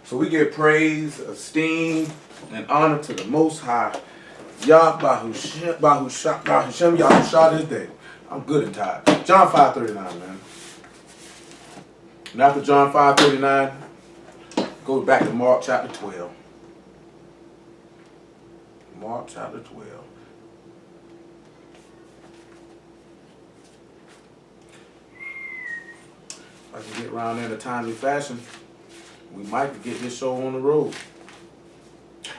So we give praise, esteem, and honor to the Most High. YAHUAH Yahushua this day. I'm good and tired. John 5:39, man. And after John 5:39, go back to Mark chapter 12. Mark chapter 12. If I can get around there in a timely fashion, we might get this show on the road.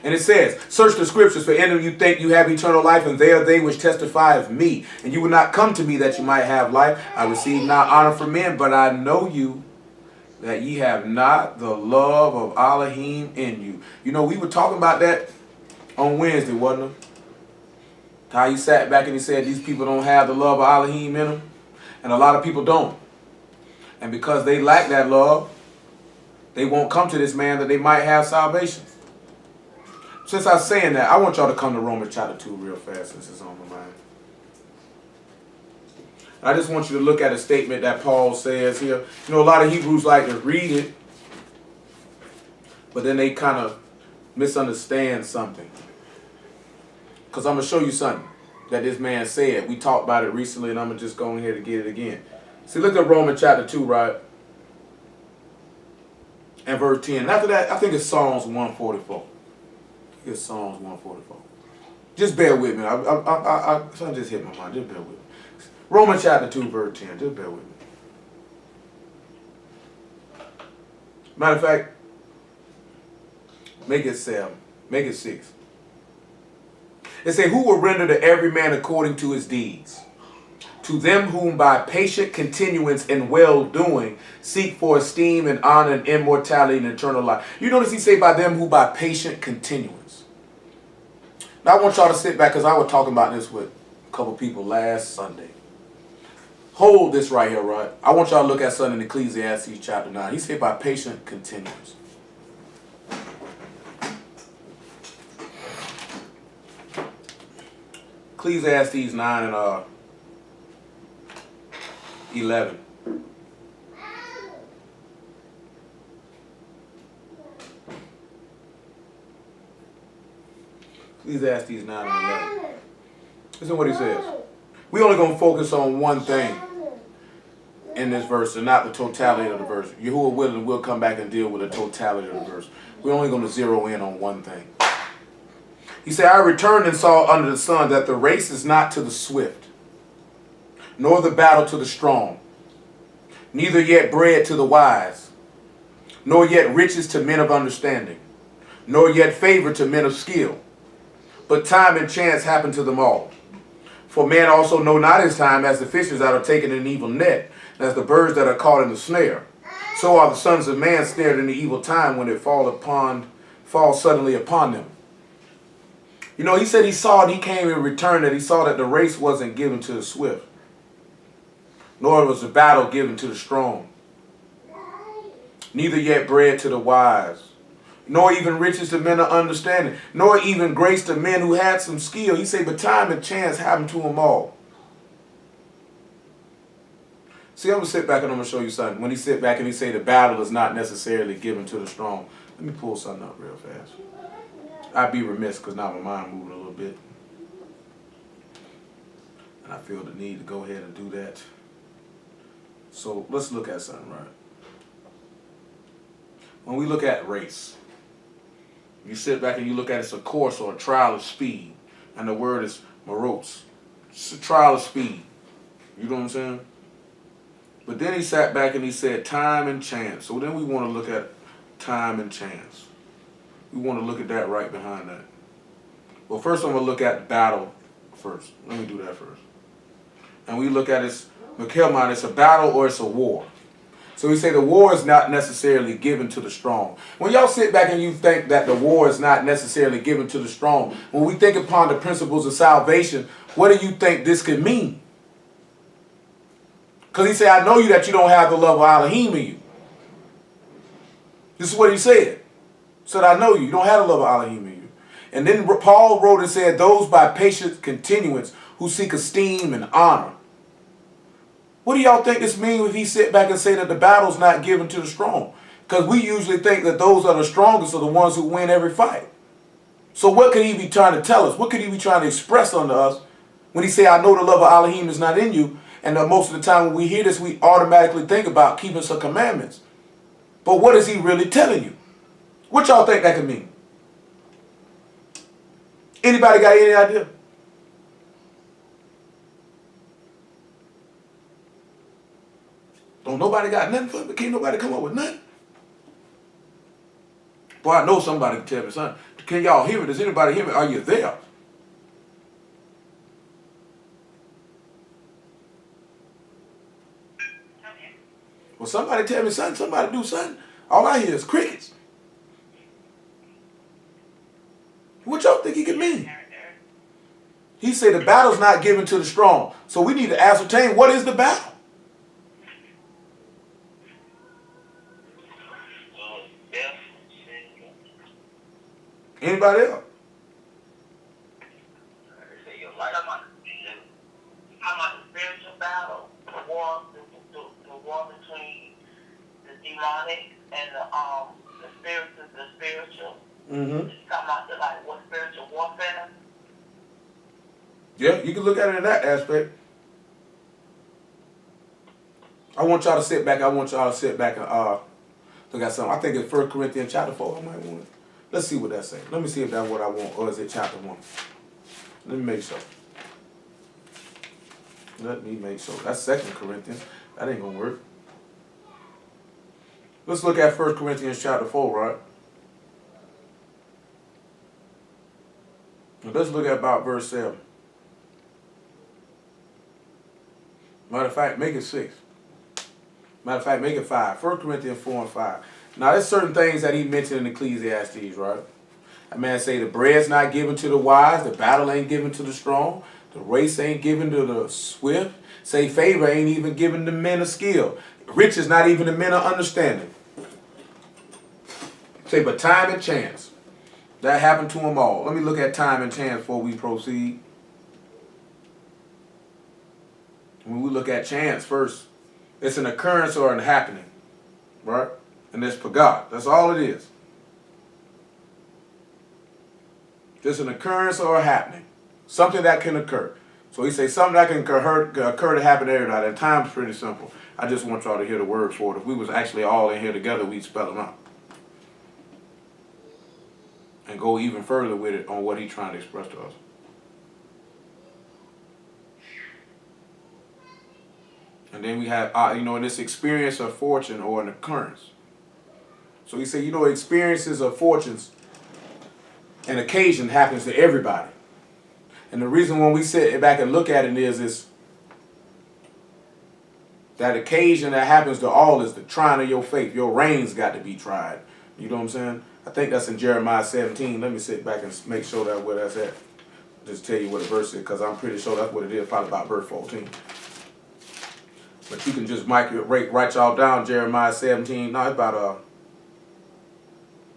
And it says, search the scriptures, for in them you think you have eternal life, and they are they which testify of me. And you will not come to me that you might have life. I receive not honor from men, but I know you, that ye have not the love of Elohim in you. You know, we were talking about that on Wednesday, wasn't it? How he sat back and he said these people don't have the love of Elohim in them. And a lot of people don't. And because they lack that love, they won't come to this man that they might have salvation. Since I'm saying that, I want y'all to come to Romans chapter 2 real fast since it's on my mind. I just want you to look at a statement that Paul says here. You know, a lot of Hebrews like to read it, but then they kind of misunderstand something. Because I'm going to show you something that this man said. We talked about it recently, and I'm going to just go ahead and get it again. See, look at Romans chapter 2, right? And verse 10. And after that, I think it's Psalms 144. It's Psalms 144. Just bear with me. I just hit my mind. Just bear with me. Romans chapter 2, verse 10. Just bear with me. Matter of fact, make it 7. Make it 6. It says, who will render to every man according to his deeds? To them whom by patient continuance in well-doing seek for esteem and honor and immortality and eternal life. You notice he say by them who by patient continuance. Now I want y'all to sit back because I was talking about this with a couple people last Sunday. Hold this right here, right? I want y'all to look at something in Ecclesiastes chapter 9. He said by patient continuance. Ecclesiastes 9 and 11. Ecclesiastes 9 and 11. Listen to what he says. We're only going to focus on one thing in this verse and not the totality of the verse. Yahuwah willing, we'll come back and deal with the totality of the verse. We're only going to zero in on one thing. He said, I returned and saw under the sun that the race is not to the swift, nor the battle to the strong, neither yet bread to the wise, nor yet riches to men of understanding, nor yet favor to men of skill. But time and chance happen to them all. For man also know not his time, as the fishes that are taken in an evil net, and as the birds that are caught in the snare. So are the sons of man snared in the evil time when it falls suddenly upon them. You know, he said he saw it, he came in return, that he saw that the race wasn't given to the swift, nor was the battle given to the strong, neither yet bread to the wise, nor even riches to men of understanding, nor even grace to men who had some skill. He said, but time and chance happened to them all. See, I'm going to sit back and I'm going to show you something. When he sit back and he say the battle is not necessarily given to the strong. Let me pull something up real fast. I'd be remiss because now my mind moving a little bit. And I feel the need to go ahead and do that. So let's look at something, right? When we look at race, you sit back and you look at it's a course or a trial of speed. And the word is maros. It's a trial of speed. You know what I'm saying? But then he sat back and he said time and chance. So then we want to look at time and chance. We want to look at that right behind that. Well, first I'm going to look at battle first. Let me do that first. And we look at it's Mikhailman, it's a battle or it's a war. So we say the war is not necessarily given to the strong. When y'all sit back and you think that the war is not necessarily given to the strong, when we think upon the principles of salvation, what do you think this could mean? Because he said, I know you that you don't have the love of Elohim in you. This is what he said. He said, I know you. You don't have the love of Elohim in you. And then Paul wrote and said, those by patient continuance who seek esteem and honor. What do y'all think this means if he sit back and say that the battle's not given to the strong? Because we usually think that those are the strongest are the ones who win every fight. So what could he be trying to tell us? What could he be trying to express unto us when he say, I know the love of Elohim is not in you? And most of the time when we hear this, we automatically think about keeping some commandments. But what is he really telling you? What y'all think that could mean? Anybody got any idea? Don't nobody got nothing for me? Can't nobody come up with nothing? Boy, I know somebody can tell me something. Can y'all hear me? Does anybody hear me? Are you there? Well, somebody tell me something. Somebody do something. All I hear is crickets. What y'all think he could mean? He said the battle's not given to the strong. So we need to ascertain what is the battle. Anybody else? How about the spiritual battle, the war between the demonic and the spiritual. Mm-hmm. It's talking about what spiritual warfare. Yeah, you can look at it in that aspect. I want y'all to sit back. And look at something. I think it's 1 Corinthians chapter 4. I might want it. Let's see what that says. Let me see if that's what I want, or is it chapter 1? Let me make sure. That's 2 Corinthians. That ain't gonna work. Let's look at 1 Corinthians chapter 4, right? Now let's look at about verse 7. Matter of fact, make it 6. Matter of fact, make it 5. 1 Corinthians 4 and 5. Now, there's certain things that he mentioned in Ecclesiastes, right? That man say the bread's not given to the wise, the battle ain't given to the strong, the race ain't given to the swift. Say favor ain't even given to men of skill. Riches not even to men of understanding. Say, but time and chance. That happened to them all. Let me look at time and chance before we proceed. When we look at chance first, it's an occurrence or an happening, right? And it's pagat. That's all it is. Just an occurrence or a happening. Something that can occur. So he says something that can occur to happen to everybody. And time's pretty simple. I just want y'all to hear the word for it. If we was actually all in here together, we'd spell them out. And go even further with it on what he's trying to express to us. And then we have, this experience of fortune or an occurrence. So he said, experiences of fortunes and occasion happens to everybody. And the reason when we sit back and look at it is that occasion that happens to all is the trying of your faith. Your reins got to be tried. You know what I'm saying? I think that's in Jeremiah 17. Let me sit back and make sure that's where that's at. Just tell you what the verse is, because I'm pretty sure that's what it is, probably about verse 14. But you can just write y'all down Jeremiah 17. No, it's about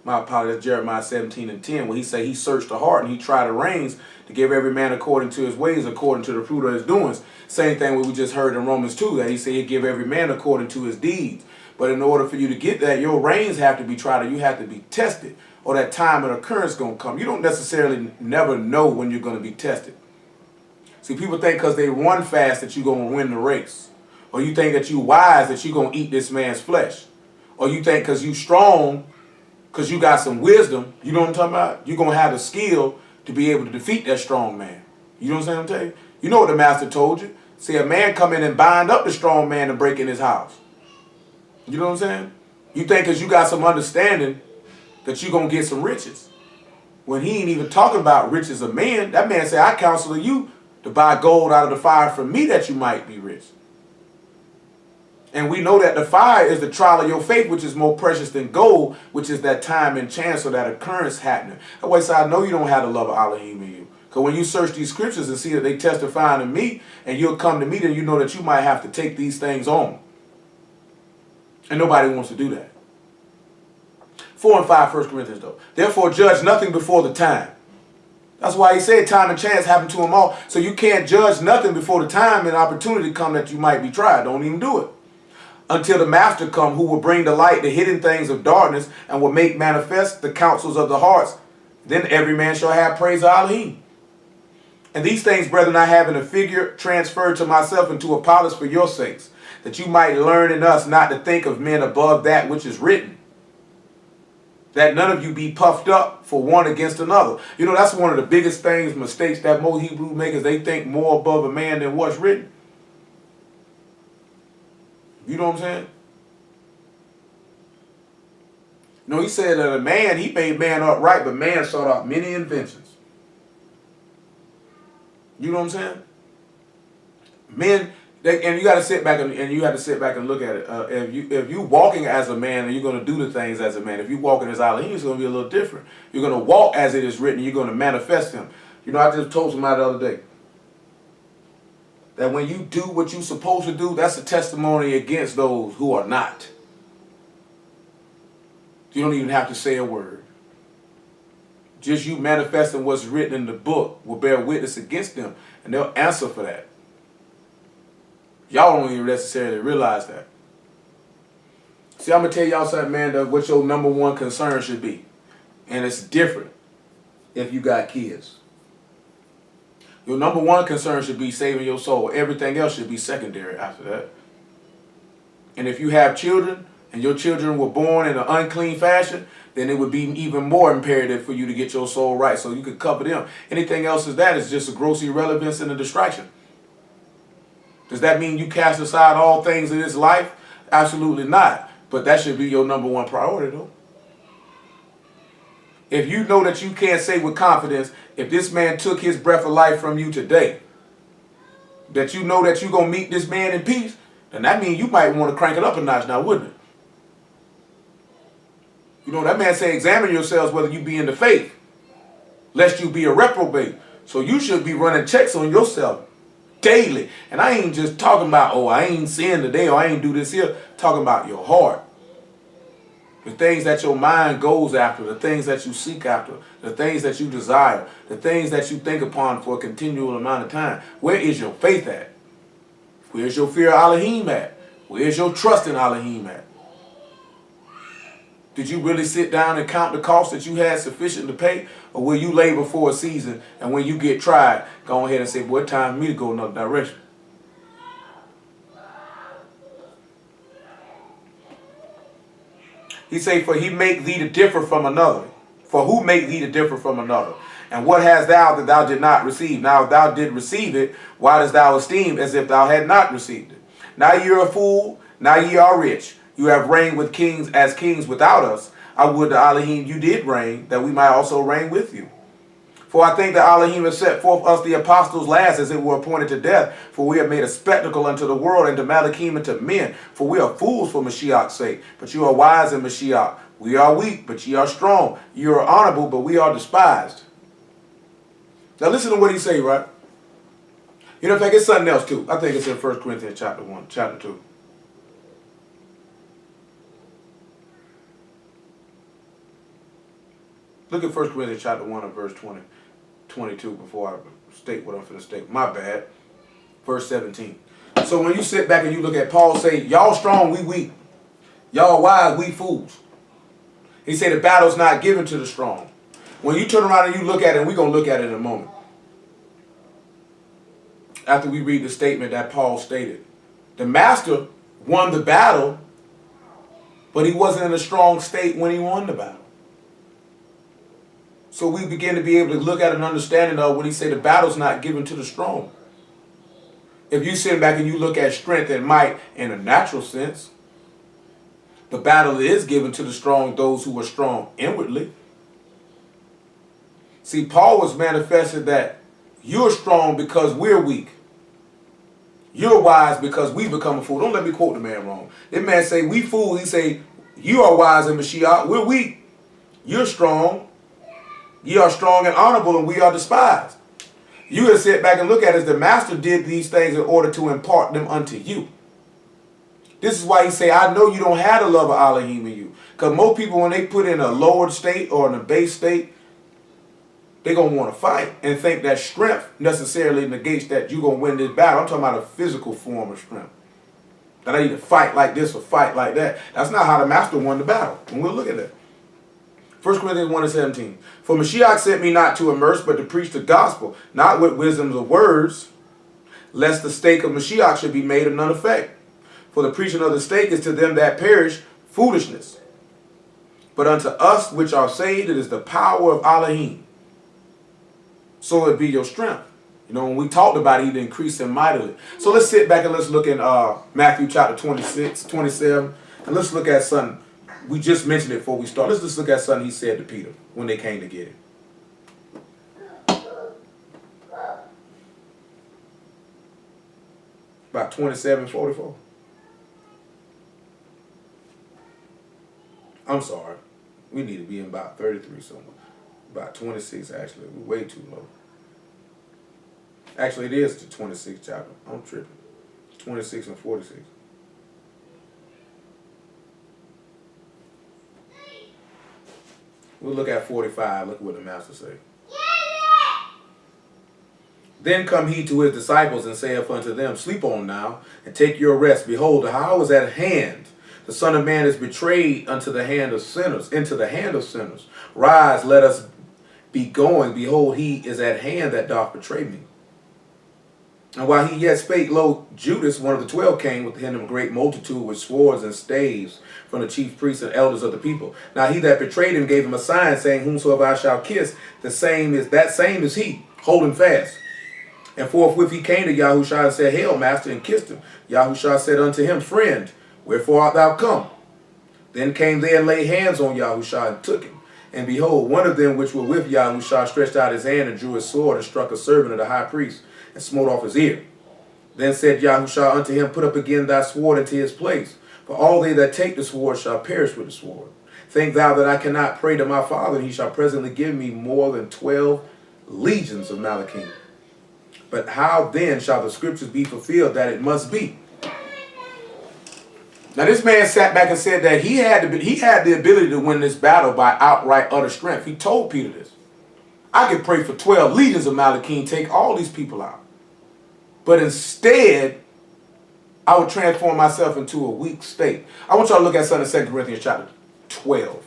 my apologies, Jeremiah 17 and 10, where he say he searched the heart and he tried the reins to give every man according to his ways, according to the fruit of his doings. Same thing what we just heard in Romans 2, that he said he'd give every man according to his deeds. But in order for you to get that, your reins have to be tried, or you have to be tested, or that time and occurrence going to come. You don't necessarily never know when you're going to be tested. See, people think because they run fast that you're going to win the race. Or you think that you wise that you're going to eat this man's flesh. Or you think because you strong, because you got some wisdom, you know what I'm talking about? You're going to have the skill to be able to defeat that strong man. You know what I'm saying? You? You know what the master told you. See, a man come in and bind up the strong man and break in his house. You know what I'm saying? You think because you got some understanding that you're going to get some riches. When he ain't even talking about riches of men, that man said, I counsel you to buy gold out of the fire from me that you might be rich. And we know that the fire is the trial of your faith, which is more precious than gold, which is that time and chance or that occurrence happening. That's why I say I know you don't have the love of Elohim in you. Because when you search these scriptures and see that they testify to me, and you'll come to me, then you know that you might have to take these things on. And nobody wants to do that. 4 and 5, 1 Corinthians though. Therefore judge nothing before the time. That's why he said time and chance happen to them all. So you can't judge nothing before the time and opportunity come that you might be tried. Don't even do it. until the master come, who will bring to light the hidden things of darkness and will make manifest the counsels of the hearts. Then every man shall have praise of Elohim. And these things, brethren, I have in a figure transferred to myself and to Apollos for your sakes, that you might learn in us not to think of men above that which is written, that none of you be puffed up for one against another. You know, that's one of the biggest things, mistakes that most Hebrews make, is they think more above a man than what's written. You know what I'm saying? You know, he said that a man, he made man upright, but man sought out many inventions. You know what I'm saying? Men, and you got to sit back and you have to sit back and look at it. If you walking as a man and you're going to do the things as a man, if you walking as Elohim, it's going to be a little different. You're going to walk as it is written. You're going to manifest him. You know, I just told somebody the other day that when you do what you're supposed to do, that's a testimony against those who are not. You don't even have to say a word. Just you manifesting what's written in the book will bear witness against them, and they'll answer for that. Y'all don't even necessarily realize that. See, I'm going to tell y'all something, man, that what your number one concern should be. And it's different if you got kids. Your number one concern should be saving your soul. Everything else should be secondary after that. And if you have children, and your children were born in an unclean fashion, then it would be even more imperative for you to get your soul right so you could cover them. Anything else is just a gross irrelevance and a distraction. Does that mean you cast aside all things in this life? Absolutely not. But that should be your number one priority, though. If you know that you can't say with confidence, if this man took his breath of life from you today, that you know that you're going to meet this man in peace, then that means you might want to crank it up a notch now, wouldn't it? You know, that man say, examine yourselves whether you be in the faith, lest you be a reprobate. So you should be running checks on yourself daily. And I ain't just talking about, oh, I ain't sin today or I ain't do this here. Talking about your heart. The things that your mind goes after, the things that you seek after, the things that you desire, the things that you think upon for a continual amount of time. Where is your faith at? Where's your fear of Elohim at? Where's your trust in Elohim at? Did you really sit down and count the cost that you had sufficient to pay? Or will you labor for a season and when you get tried, go ahead and say, boy, it's time for me to go another direction? He say, for he make thee to differ from another. For who make thee to differ from another? And what hast thou that thou did not receive? Now if thou did receive it, why dost thou esteem as if thou had not received it? Now ye are a fool, now ye are rich. You have reigned with kings as kings without us. I would to Elohim you did reign, that we might also reign with you. For I think that Elohim has set forth us the apostles last, as it were appointed to death. For we have made a spectacle unto the world, and to Malachim and to men. For we are fools for Mashiach's sake, but you are wise in Mashiach. We are weak, but ye are strong. You are honorable, but we are despised. Now listen to what he say, right? You know, in fact, it's something else too. I think it's in 1 Corinthians chapter 1, chapter 2. Look at 1 Corinthians chapter 1 and verse 22 before I state what I'm going to state. My bad. Verse 17. So when you sit back and you look at Paul say, y'all strong, we weak. Y'all wise, we fools. He said the battle's not given to the strong. When you turn around and you look at it, and we're going to look at it in a moment. After we read the statement that Paul stated. The master won the battle, but he wasn't in a strong state when he won the battle. So we begin to be able to look at an understanding of when he said the battle's not given to the strong. If you sit back and you look at strength and might in a natural sense, the battle is given to the strong, those who are strong inwardly. See, Paul was manifested that you're strong because we're weak. You're wise because we become a fool. Don't let me quote the man wrong. That man say, we fools. He say, you are wise in Mashiach. We're weak. You're strong. Ye are strong and honorable, and we are despised. You can sit back and look at it as the master did these things in order to impart them unto you. This is why he say, I know you don't have the love of Elohim in you. Because most people, when they put in a lowered state or in a base state, they're going to want to fight and think that strength necessarily negates that you're going to win this battle. I'm talking about a physical form of strength. That I either fight like this or fight like that. That's not how the master won the battle. And we'll look at that. 1 Corinthians 1:17. For Mashiach sent me not to immerse, but to preach the gospel, not with wisdoms of words, lest the stake of Mashiach should be made of none effect. For the preaching of the stake is to them that perish foolishness. But unto us which are saved, it is the power of Elohim. So it be your strength. You know, when we talked about it, he'd increase him mightily. So let's sit back and let's look in Matthew chapter 26, 27. And let's look at something. We just mentioned it before we start. Let's just look at something he said to Peter when they came to get him. About 27:44. I'm sorry. We need to be in about 33 somewhere. About 26 actually. We're way too low. Actually, it is the 26th chapter. I'm tripping. 26 and 46. We'll look at 45. Look what the master say. Then come he to his disciples and saith unto them, sleep on now, and take your rest. Behold, the hour is at hand. The Son of Man is betrayed unto the hand of sinners, into the hand of sinners. Rise, let us be going. Behold, he is at hand that doth betray me. And while he yet spake, lo, Judas, one of the 12, came with him a great multitude with swords and staves from the chief priests and elders of the people. Now he that betrayed him gave him a sign, saying, whomsoever I shall kiss, that same is he. Hold him fast. And forthwith he came to Yahushua and said, hail, master, and kissed him. Yahushua said unto him, friend, wherefore art thou come? Then came they and laid hands on Yahushua and took him. And behold, one of them which were with Yahushua stretched out his hand and drew his sword and struck a servant of the high priest and smote off his ear. Then said Yahushua unto him, put up again thy sword into his place, for all they that take the sword shall perish with the sword. Think thou that I cannot pray to my Father, and he shall presently give me more than 12 legions of Malachim. But how then shall the scriptures be fulfilled that it must be? Now this man sat back and said that he had the ability to win this battle by outright utter strength. He told Peter this. I could pray for 12 legions of Malachim, take all these people out. But instead, I would transform myself into a weak state. I want y'all to look at something in 2 Corinthians chapter 12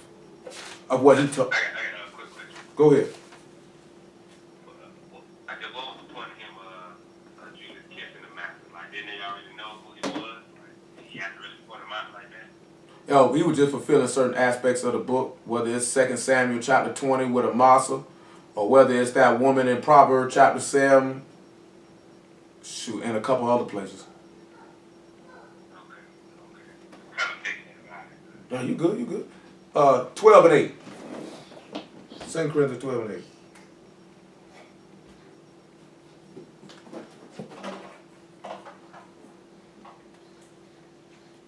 of what he took. I got a quick question. Go ahead. What was the point of him, Judas kissing the master? Like, didn't they already know who he was? Like, he had to really point him out like that? Yo, he was just fulfilling certain aspects of the book, whether it's 2 Samuel chapter 20 with Amasa, or whether it's that woman in Proverbs chapter 7, shoot, and a couple other places. Okay. Kind of taking it right. No, you good, you good. 12 and 8. 2 Corinthians 12 and 8.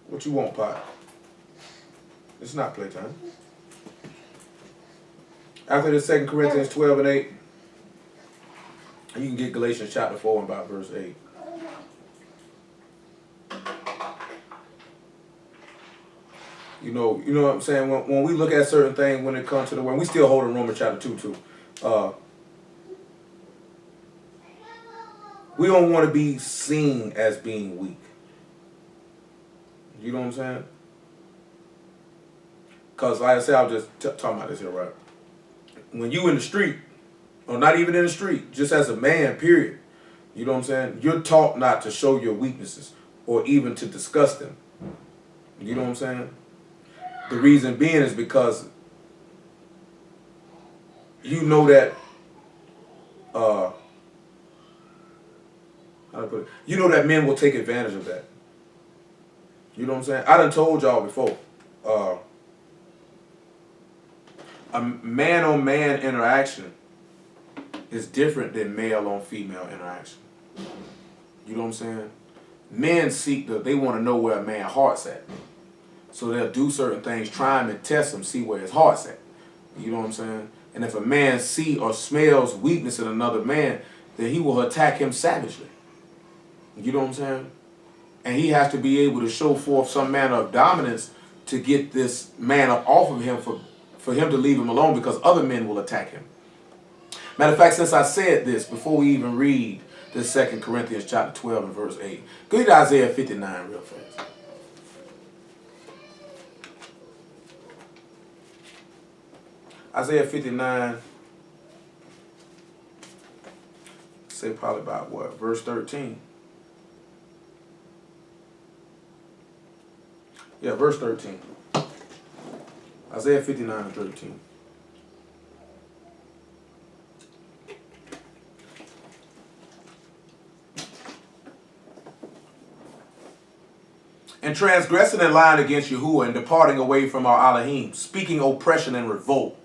What you want, Pot? It's not playtime. After the 2 Corinthians 12 and 8, you can get Galatians chapter 4 and about verse 8. You know what I'm saying? When we look at certain things when it comes to the word, we still hold in Romans chapter 2 too. We don't want to be seen as being weak. You know what I'm saying? Because like I said, I was just talking about this here, right? When you in the street, or not even in the street, just as a man, period, you know what I'm saying? You're taught not to show your weaknesses or even to discuss them. You know what I'm saying? The reason being is because you know that, how to put it? You know that men will take advantage of that. You know what I'm saying? I done told y'all before, a man-on-man interaction is different than male-on-female interaction. You know what I'm saying? Men they want to know where a man's heart's at. So they'll do certain things, try him and test him, see where his heart's at. You know what I'm saying? And if a man see or smells weakness in another man, then he will attack him savagely. You know what I'm saying? And he has to be able to show forth some manner of dominance to get this man up off of him for him to leave him alone, because other men will attack him. Matter of fact, since I said this, before we even read this 2 Corinthians chapter 12 and verse 8, go to Isaiah 59 real fast. Isaiah 59, say probably about what? Verse 13. Yeah, verse 13. Isaiah 59 and 13. And transgressing and lying against Yahuwah and departing away from our Elohim, speaking oppression and revolt,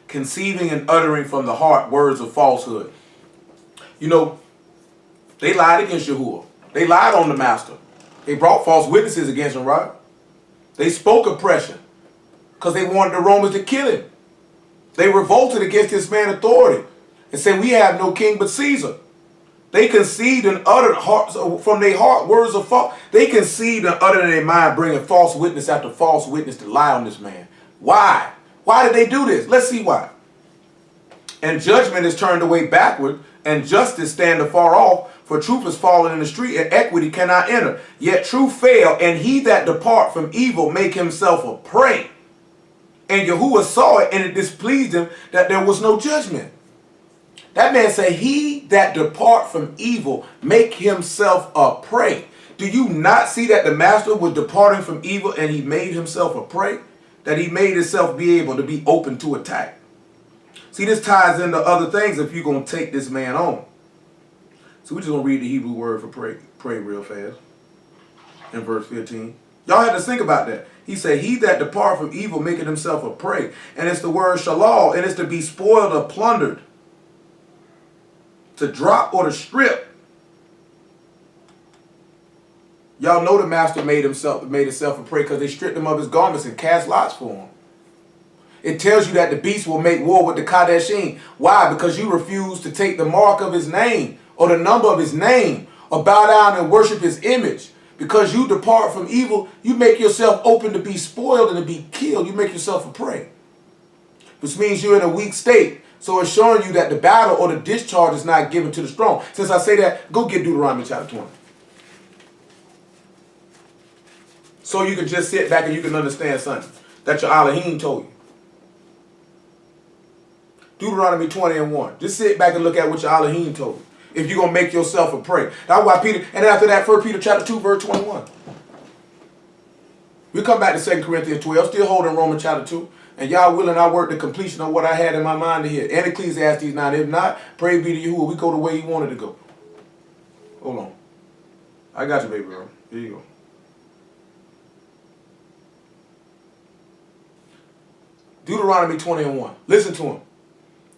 conceiving and uttering from the heart words of falsehood. You know, they lied against Yahuwah. They lied on the master. They brought false witnesses against him, right? They spoke oppression because they wanted the Romans to kill him. They revolted against this man's authority and said, we have no king but Caesar. They conceived and uttered from their heart words of false. They conceived and uttered in their mind, bringing false witness after false witness to lie on this man. Why? Why did they do this? Let's see why. And judgment is turned away backward, and justice stand afar off, for truth is fallen in the street, and equity cannot enter. Yet truth fail, and he that depart from evil make himself a prey. And Yahuwah saw it, and it displeased him that there was no judgment. That man said, he that depart from evil make himself a prey. Do you not see that the master was departing from evil and he made himself a prey? That he made himself be able to be open to attack. See, this ties into other things if you're going to take this man on. So we're just going to read the Hebrew word for pray real fast. In verse 15. Y'all had to think about that. He said, he that depart from evil making himself a prey. And it's the word shalal, and it's to be spoiled or plundered. To drop or to strip. Y'all know the master made himself a prey because they stripped him of his garments and cast lots for him. It tells you that the beast will make war with the Kadeshim. Why? Because you refuse to take the mark of his name or the number of his name or bow down and worship his image. Because you depart from evil, you make yourself open to be spoiled and to be killed. You make yourself a prey. Which means you're in a weak state. So it's showing you that the battle or the discharge is not given to the strong. Since I say that, go get Deuteronomy chapter 20. So you can just sit back and you can understand something that your Elohim told you. Deuteronomy 20 and 1. Just sit back and look at what your Elohim told you. If you're going to make yourself a prey. That's why Peter, and then after that, 1 Peter chapter 2, verse 21. We come back to 2 Corinthians 12, still holding Romans chapter 2. And y'all willing, I work the completion of what I had in my mind to hear. And Ecclesiastes 9. If not, pray be to Yahuwah. We go the way he wanted to go. Hold on. I got you, baby girl. Here you go. Deuteronomy 20 and 1. Listen to him.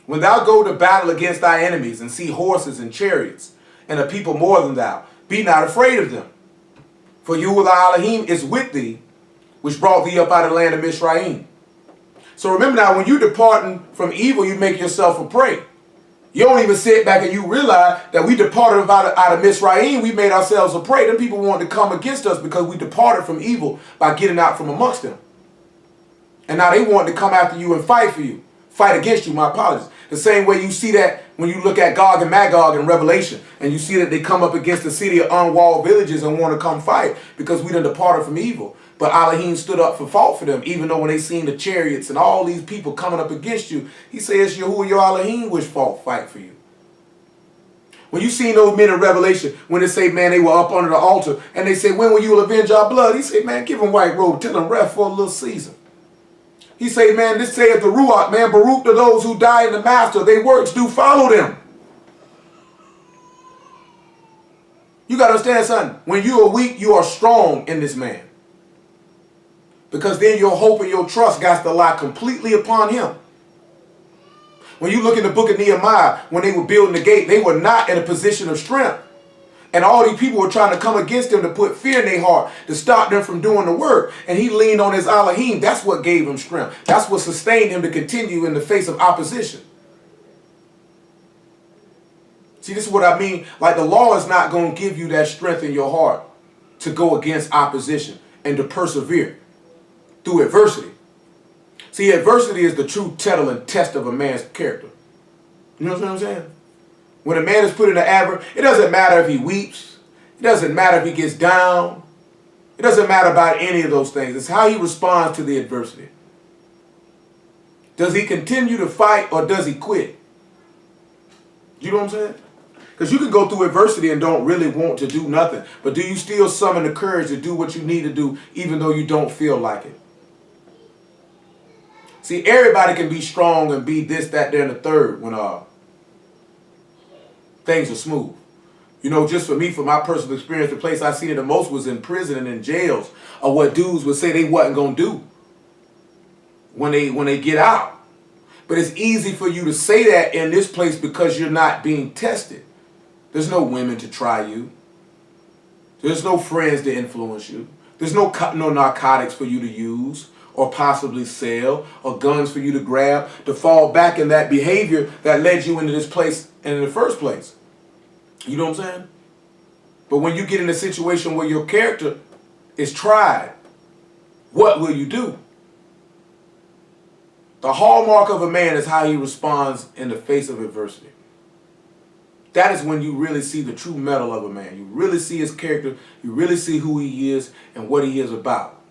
When thou go to battle against thy enemies and see horses and chariots and a people more than thou, be not afraid of them. For Yahuwah thy Elohim is with thee, which brought thee up out of the land of Mizraim. So remember now, when you're departing from evil, you make yourself a prey. You don't even sit back and you realize that we departed out of Mizraim, we made ourselves a prey. Them people wanted to come against us because we departed from evil by getting out from amongst them. And now they want to come after you and fight for you. Fight against you, my apologies. The same way you see that when you look at Gog and Magog in Revelation, and you see that they come up against the city of unwalled villages and want to come fight because we done departed from evil. But Elohim stood up for fault for them, even though when they seen the chariots and all these people coming up against you, he says, Yahuwah, your Elohim, which fought fight for you. When you seen those men in Revelation, when they say, man, they were up under the altar, and they say, when will you avenge our blood? He said, man, give them white robe, tell them rest for a little season. He say, man, this saith the Ruach, man, Baruch to those who die in the master, their works do follow them. You got to understand something. When you are weak, you are strong in this man. Because then your hope and your trust got to lie completely upon him. When you look in the book of Nehemiah, when they were building the gate, they were not in a position of strength. And all these people were trying to come against him to put fear in their heart, to stop them from doing the work. And he leaned on his Elohim. That's what gave him strength. That's what sustained him to continue in the face of opposition. See, this is what I mean. Like, the law is not going to give you that strength in your heart to go against opposition and to persevere through adversity. See, adversity is the true tell and test of a man's character. You know what I'm saying? When a man is put in an adversity, it doesn't matter if he weeps. It doesn't matter if he gets down. It doesn't matter about any of those things. It's how he responds to the adversity. Does he continue to fight or does he quit? You know what I'm saying? Because you can go through adversity and don't really want to do nothing. But do you still summon the courage to do what you need to do even though you don't feel like it? See, everybody can be strong and be this, that, there, and the third when things are smooth. You know, just for me, from my personal experience, the place I seen it the most was in prison and in jails, or what dudes would say they wasn't going to do when they get out. But it's easy for you to say that in this place because you're not being tested. There's no women to try you. There's no friends to influence you. There's no narcotics for you to use or possibly sell or guns for you to grab to fall back in that behavior that led you into this place in the first place. You know what I'm saying? But when you get in a situation where your character is tried, what will you do? The hallmark of a man is how he responds in the face of adversity. That is when you really see the true metal of a man. You really see his character. You really see who he is and what he is about.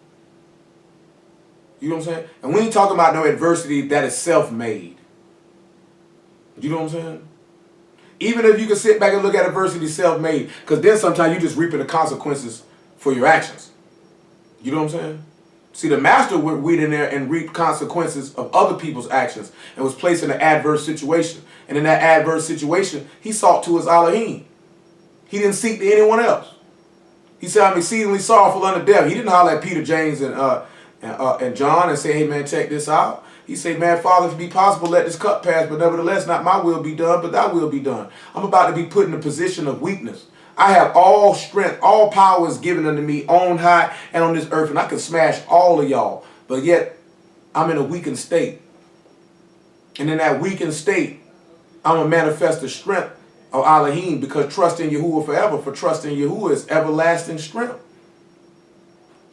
You know what I'm saying? And when you talk about no adversity, that is self-made. You know what I'm saying? Even if you can sit back and look at adversity self-made, because then sometimes you just reaping the consequences for your actions. You know what I'm saying? See, the master would read in there and reap consequences of other people's actions and was placed in an adverse situation. And in that adverse situation, he sought to his Elohim. He didn't seek to anyone else. He said, I'm exceedingly sorrowful unto death. He didn't holler at Peter, James, and John and say, hey, man, check this out. He said, man, Father, if it be possible, let this cup pass, but nevertheless, not my will be done, but thy will be done. I'm about to be put in a position of weakness. I have all strength, all power is given unto me on high and on this earth, and I can smash all of y'all. But yet, I'm in a weakened state. And in that weakened state, I'm going to manifest the strength of Elohim, because trust in Yahuwah forever, for trust in Yahuwah is everlasting strength.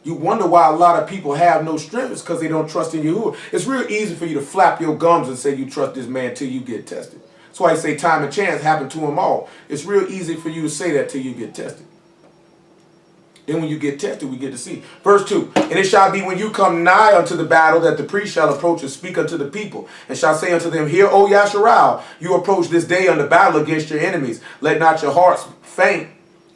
You wonder why a lot of people have no strength. It's because they don't trust in Yahuwah. It's real easy for you to flap your gums and say you trust this man till you get tested. That's why I say time and chance happen to them all. It's real easy for you to say that till you get tested. Then when you get tested, we get to see. Verse 2, and it shall be when you come nigh unto the battle that the priest shall approach and speak unto the people, and shall say unto them, Hear, O Yasharal, you approach this day unto battle against your enemies. Let not your hearts faint.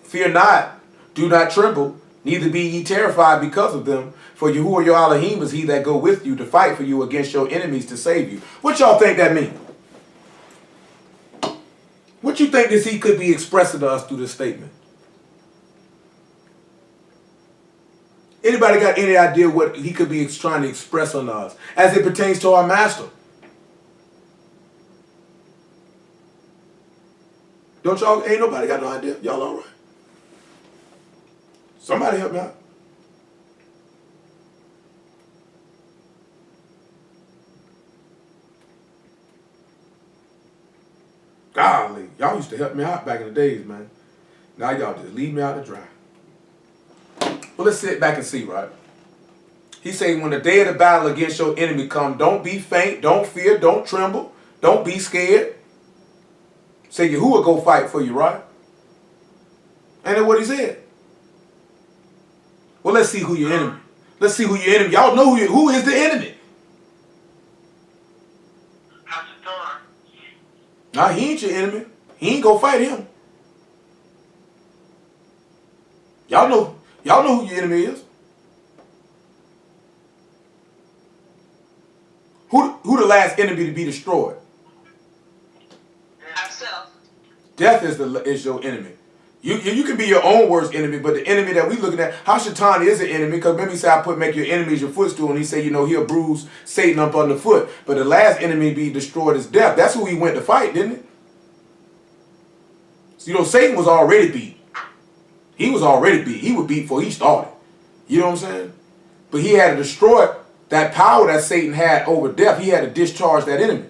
Fear not. Do not tremble. Neither be ye terrified because of them. For Yahuwah your Elohim is he that go with you to fight for you against your enemies to save you. What y'all think that means? What you think this he could be expressing to us through this statement? Anybody got any idea what he could be trying to express on us as it pertains to our master? Don't y'all, ain't nobody got no idea? Y'all all right? Somebody help me out. Golly, y'all used to help me out back in the days, man. Now y'all just leave me out to dry. Well, let's sit back and see, right? He said, when the day of the battle against your enemy come, don't be faint, don't fear, don't tremble, don't be scared. Say, Yahuwah go fight for you, right? And then what he said. Well, let's see who your enemy. Let's see who your enemy. Y'all know who is the enemy. Nah, he ain't your enemy. He ain't go fight him. Y'all know who your enemy is. Who the last enemy to be destroyed? Ourselves. Death is your enemy. You can be your own worst enemy, but the enemy that we looking at, Hashatan is an enemy, because remember he said, make your enemies your footstool, and he said, he'll bruise Satan up underfoot. But the last enemy to be destroyed is death. That's who he went to fight, didn't it? So, Satan was already beat. He was already beat. He was beat before he started. You know what I'm saying? But he had to destroy that power that Satan had over death. He had to discharge that enemy.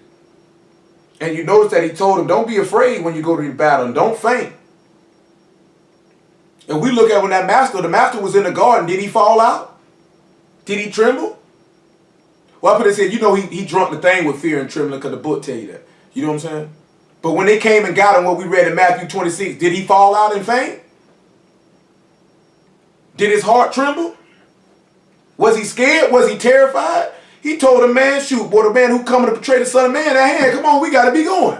And you notice that he told him, don't be afraid when you go to the battle, and don't faint. And we look at when the master was in the garden, did he fall out? Did he tremble? Well, I put it said, he drunk the thing with fear and trembling, because the book tell you that. You know what I'm saying? But when they came and got him, what we read in Matthew 26, did he fall out and faint? Did his heart tremble? Was he scared? Was he terrified? He told him, man, shoot, boy, the man who coming to portray the Son of Man, that hand, come on, we got to be going.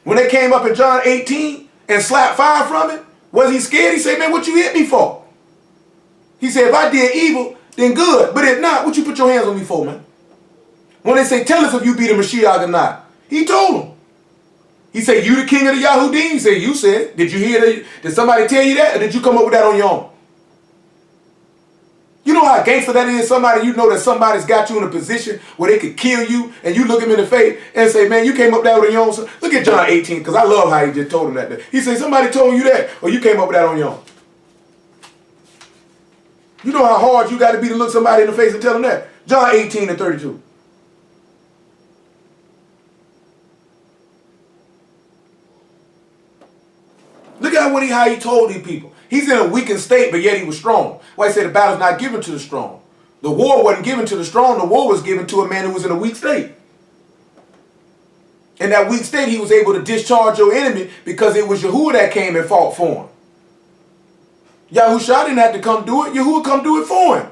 When they came up in John 18 and slapped fire from it, was he scared? He said, man, what you hit me for? He said, if I did evil, then good. But if not, what you put your hands on me for, man? When they say, tell us if you be the Mashiach or not. He told him. He said, you the king of the Yahudim? He said, you said it. Did you hear that? Did somebody tell you that? Or did you come up with that on your own? You know how gangster that is? Somebody, you know that somebody's got you in a position where they could kill you, and you look him in the face and say, man, you came up with that on your own. Look at John 18, because I love how he just told him that. He said, somebody told you that, or you came up with that on your own. You know how hard you got to be to look somebody in the face and tell them that. John 18 and 32. Look at how he told these people. He's in a weakened state, but yet he was strong. Why he said the battle's not given to the strong. The war wasn't given to the strong. The war was given to a man who was in a weak state. In that weak state, he was able to discharge your enemy because it was Yahuwah that came and fought for him. Yahushua didn't have to come do it. Yahuwah come do it for him.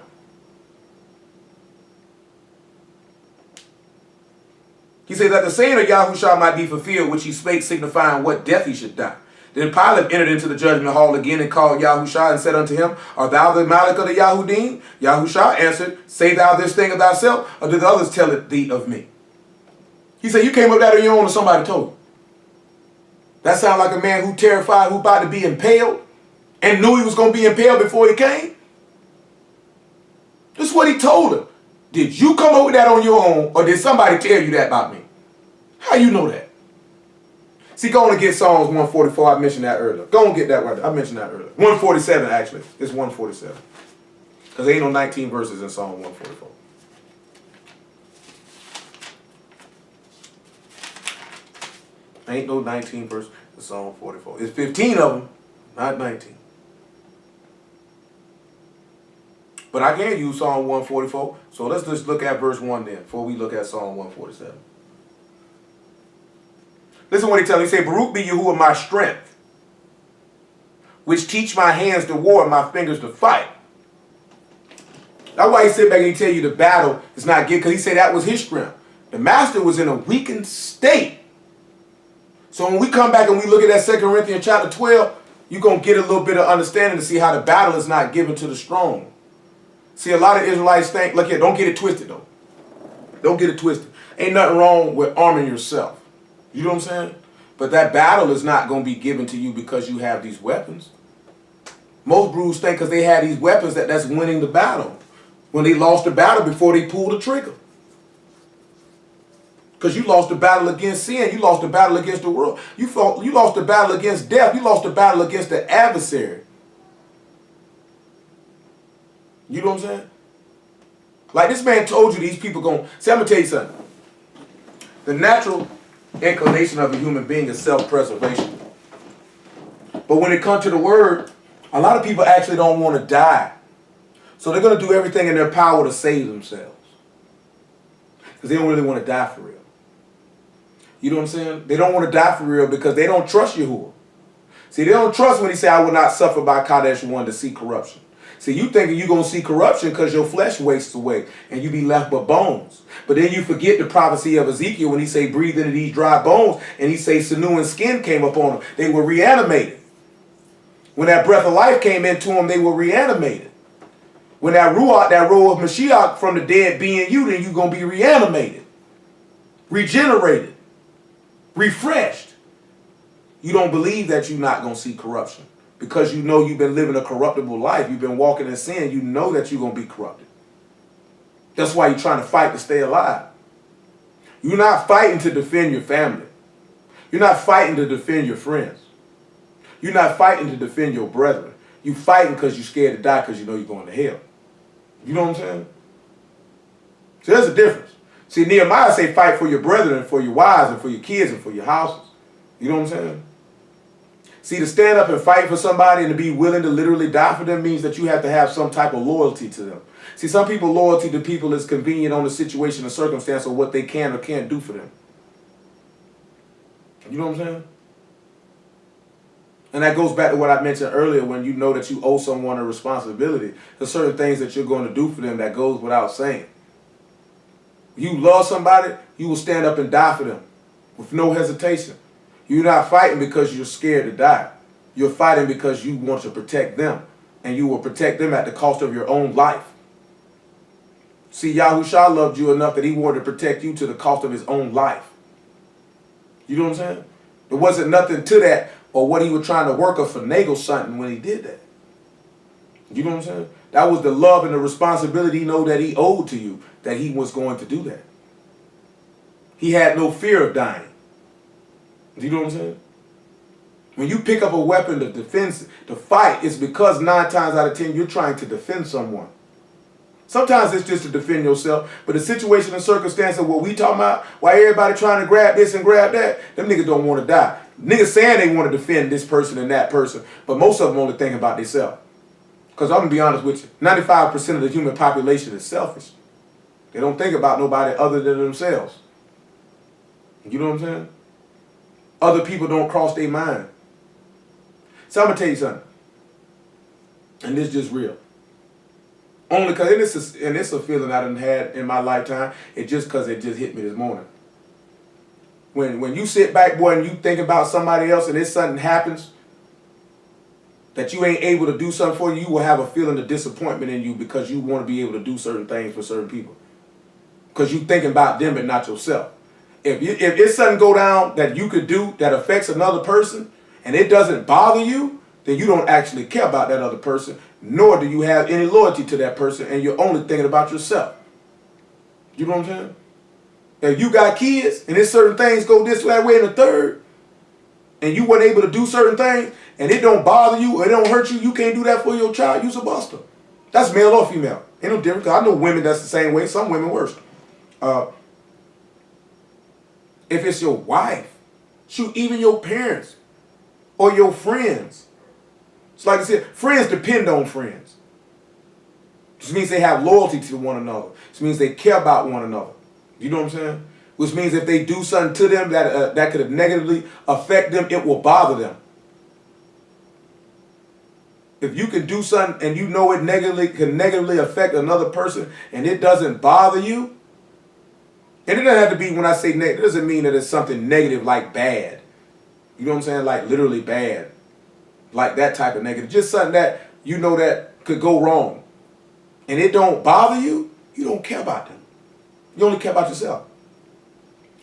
He said that the saying of Yahushua might be fulfilled, which he spake, signifying what death he should die. Then Pilate entered into the judgment hall again and called Yahushua and said unto him, art thou the Malik of the Yahudim? Yahushua answered, say thou this thing of thyself, or did the others tell it thee of me? He said, you came up that on your own or somebody told you. That sounds like a man who terrified, who about to be impaled, and knew he was going to be impaled before he came. This is what he told him. Did you come up with that on your own, or did somebody tell you that about me? How you know that? See, go on and get Psalms 144. I mentioned that earlier. Go on and get that right there. I mentioned that earlier. 147, actually. It's 147. Because there ain't no 19 verses in Psalm 144. Ain't no 19 verses in Psalm 44. It's 15 of them, not 19. But I can use Psalm 144. So let's just look at verse 1 then, before we look at Psalm 147. Listen to what he tells me. He said, Baruch be Yahuwah my strength, which teach my hands to war and my fingers to fight. That's why he sit back and he tell you the battle is not good, because he said that was his strength. The master was in a weakened state. So when we come back and we look at that 2 Corinthians chapter 12, you're going to get a little bit of understanding to see how the battle is not given to the strong. See, a lot of Israelites think, look here, don't get it twisted though. Don't get it twisted. Ain't nothing wrong with arming yourself. You know what I'm saying? But that battle is not going to be given to you because you have these weapons. Most brews think because they have these weapons that's winning the battle. When they lost the battle before they pulled the trigger. Because you lost the battle against sin. You lost the battle against the world. You lost the battle against death. You lost the battle against the adversary. You know what I'm saying? Like this man told you these people going... See, I'm going to tell you something. The natural inclination of a human being is self-preservation. But when it comes to the word, a lot of people actually don't want to die. So they're going to do everything in their power to save themselves. Because they don't really want to die for real. You know what I'm saying? They don't want to die for real because they don't trust Yahuwah. See, they don't trust when he say, I will not suffer by Kadesh one to see corruption. See, you thinking you're going to see corruption because your flesh wastes away and you be left but bones. But then you forget the prophecy of Ezekiel when he say, breathe into these dry bones, and he say, sinew and skin came upon them. They were reanimated. When that breath of life came into them, they were reanimated. When that ruach, that roll of Mashiach from the dead be in you, then you're going to be reanimated, regenerated, refreshed. You don't believe that you're not going to see corruption. Because you know you've been living a corruptible life. You've been walking in sin. You know that you're going to be corrupted. That's why you're trying to fight to stay alive. You're not fighting to defend your family. You're not fighting to defend your friends. You're not fighting to defend your brethren. You're fighting because you're scared to die because you know you're going to hell. You know what I'm saying? So there's a difference. See, Nehemiah say fight for your brethren and for your wives and for your kids and for your houses. You know what I'm saying? See, to stand up and fight for somebody and to be willing to literally die for them means that you have to have some type of loyalty to them. See, some people, loyalty to people is convenient on the situation or circumstance or what they can or can't do for them. You know what I'm saying? And that goes back to what I mentioned earlier, when you know that you owe someone a responsibility. There's certain things that you're going to do for them that goes without saying. You love somebody, you will stand up and die for them with no hesitation. You're not fighting because you're scared to die. You're fighting because you want to protect them. And you will protect them at the cost of your own life. See, YAHUAH loved you enough that he wanted to protect you to the cost of his own life. You know what I'm saying? There wasn't nothing to that or what he was trying to work or finagle something when he did that. You know what I'm saying? That was the love and the responsibility that he owed to you, that he was going to do that. He had no fear of dying. You know what I'm saying? When you pick up a weapon to fight, it's because 9 times out of 10 you're trying to defend someone. Sometimes it's just to defend yourself, but the situation and circumstance of what we talking about, why everybody trying to grab this and grab that, them niggas don't want to die. Niggas saying they want to defend this person and that person, but most of them only think about themselves. Because I'm going to be honest with you, 95% of the human population is selfish. They don't think about nobody other than themselves. You know what I'm saying? Other people don't cross their mind. So I'm going to tell you something. And this is just real. Only because, and it's a feeling I done had in my lifetime, it's just because it just hit me this morning. When you sit back, boy, and you think about somebody else and if something happens that you ain't able to do something for you, you will have a feeling of disappointment in you because you want to be able to do certain things for certain people. Because you thinking about them and not yourself. If it's something go down that you could do that affects another person and it doesn't bother you, then you don't actually care about that other person, nor do you have any loyalty to that person, and you're only thinking about yourself. You know what I'm saying? If you got kids and there's certain things go this way and the third, and you weren't able to do certain things, and it don't bother you or it don't hurt you, you can't do that for your child, you's a buster. That's male or female. Ain't no difference. I know women that's the same way, some women worse. If it's your wife, shoot, even your parents or your friends. It's like I said, friends depend on friends. This means they have loyalty to one another. This means they care about one another. You know what I'm saying? Which means if they do something to them that could negatively affect them, it will bother them. If you can do something and you know it can negatively affect another person and it doesn't bother you, and it doesn't have to be, when I say negative, it doesn't mean that it's something negative like bad. You know what I'm saying? Like literally bad. Like that type of negative. Just something that you know that could go wrong. And it don't bother you, you don't care about them. You only care about yourself.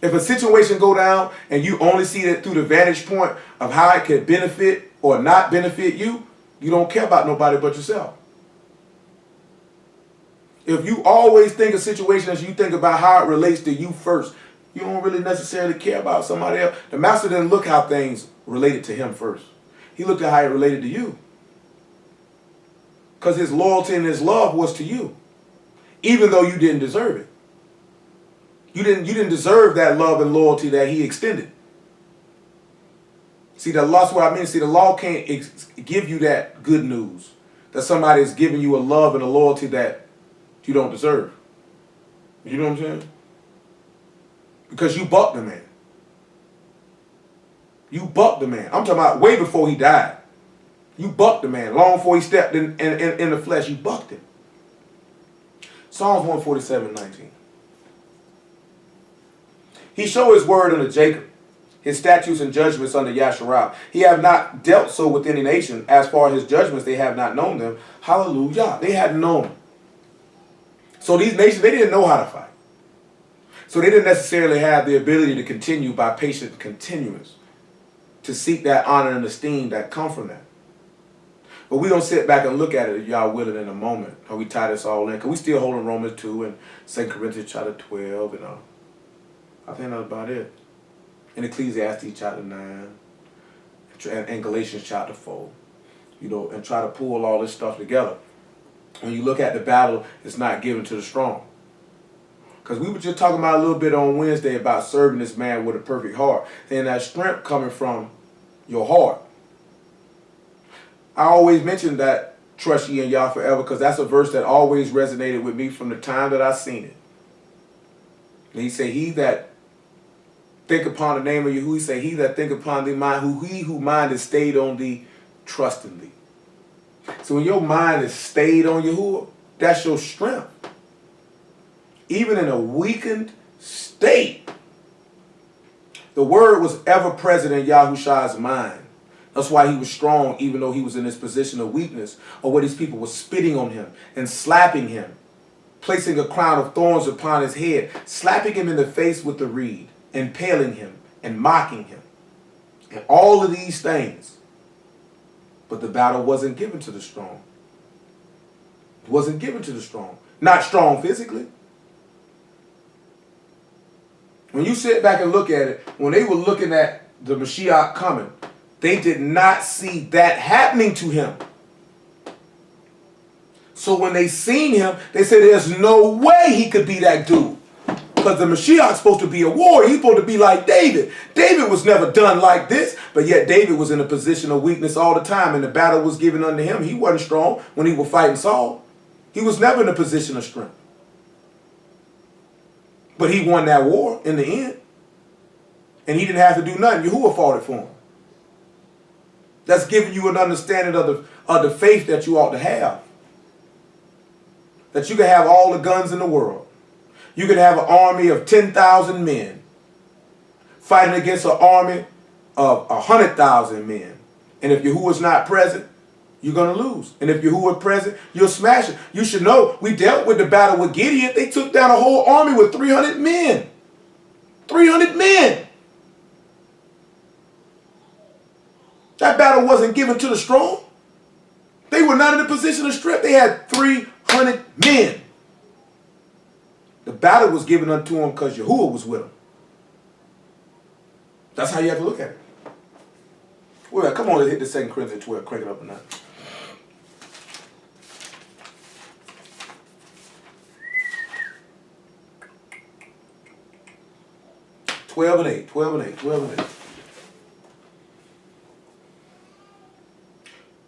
If a situation go down and you only see it through the vantage point of how it could benefit or not benefit you, you don't care about nobody but yourself. If you always think of situations, you think about how it relates to you first. You don't really necessarily care about somebody else. The master didn't look how things related to him first. He looked at how it related to you. Because his loyalty and his love was to you. Even though you didn't deserve it. You didn't deserve that love and loyalty that he extended. See, that's what I mean. See, the law can't give you that good news. That somebody is giving you a love and a loyalty that you don't deserve. You know what I'm saying? Because you bucked the man. You bucked the man. I'm talking about way before he died. You bucked the man. Long before he stepped in the flesh, you bucked him. Psalms 147:19. He showed his word unto Jacob, his statutes and judgments unto YAHUAH. He have not dealt so with any nation. As far as his judgments, they have not known them. Hallelujah. They hadn't known them. So these nations, they didn't know how to fight. So they didn't necessarily have the ability to continue by patient continuance, to seek that honor and esteem that come from that. But we don't sit back and look at it, if y'all will, in a moment, how we tie this all in. Because we still holding Romans 2 and 2 Corinthians chapter 12 and I think that's about it. And Ecclesiastes chapter 9 and Galatians chapter 4. You know, and try to pull all this stuff together. When you look at the battle, it's not given to the strong. Because we were just talking about a little bit on Wednesday about serving this man with a perfect heart. And that strength coming from your heart. I always mention that, trust ye in Yah forever, because that's a verse that always resonated with me from the time that I seen it. And he said, he that think upon the name of Yahuwah, he say, he that think upon thee mind, who mind is stayed on thee, trust in thee. So when your mind is stayed on Yahuwah, that's your strength. Even in a weakened state, the word was ever present in Yahushua's mind. That's why he was strong, even though he was in this position of weakness, or where these people were spitting on him and slapping him, placing a crown of thorns upon his head, slapping him in the face with the reed, impaling him and mocking him, and all of these things. But the battle wasn't given to the strong. It wasn't given to the strong. Not strong physically. When you sit back and look at it, when they were looking at the Mashiach coming, they did not see that happening to him. So when they seen him, they said there's no way he could be that dude. Because the Mashiach's supposed to be a warrior. He's supposed to be like David. David was never done like this, but yet David was in a position of weakness all the time, and the battle was given unto him. He wasn't strong when he was fighting Saul. He was never in a position of strength. But he won that war in the end. And he didn't have to do nothing. Yahuwah fought it for him. That's giving you an understanding of the faith that you ought to have. That you can have all the guns in the world. You can have an army of 10,000 men fighting against an army of 100,000 men. And if Yahuwah's not present, you're going to lose. And if Yahuwah is present, you'll smash it. You should know, we dealt with the battle with Gideon. They took down a whole army with 300 men. 300 men. That battle wasn't given to the strong. They were not in a position of strength. They had 300 men. The battle was given unto them because Yahuwah was with them. That's how you have to look at it. Well, come on, let's hit the 2 Corinthians 12. Crank it up a notch. Twelve and 8.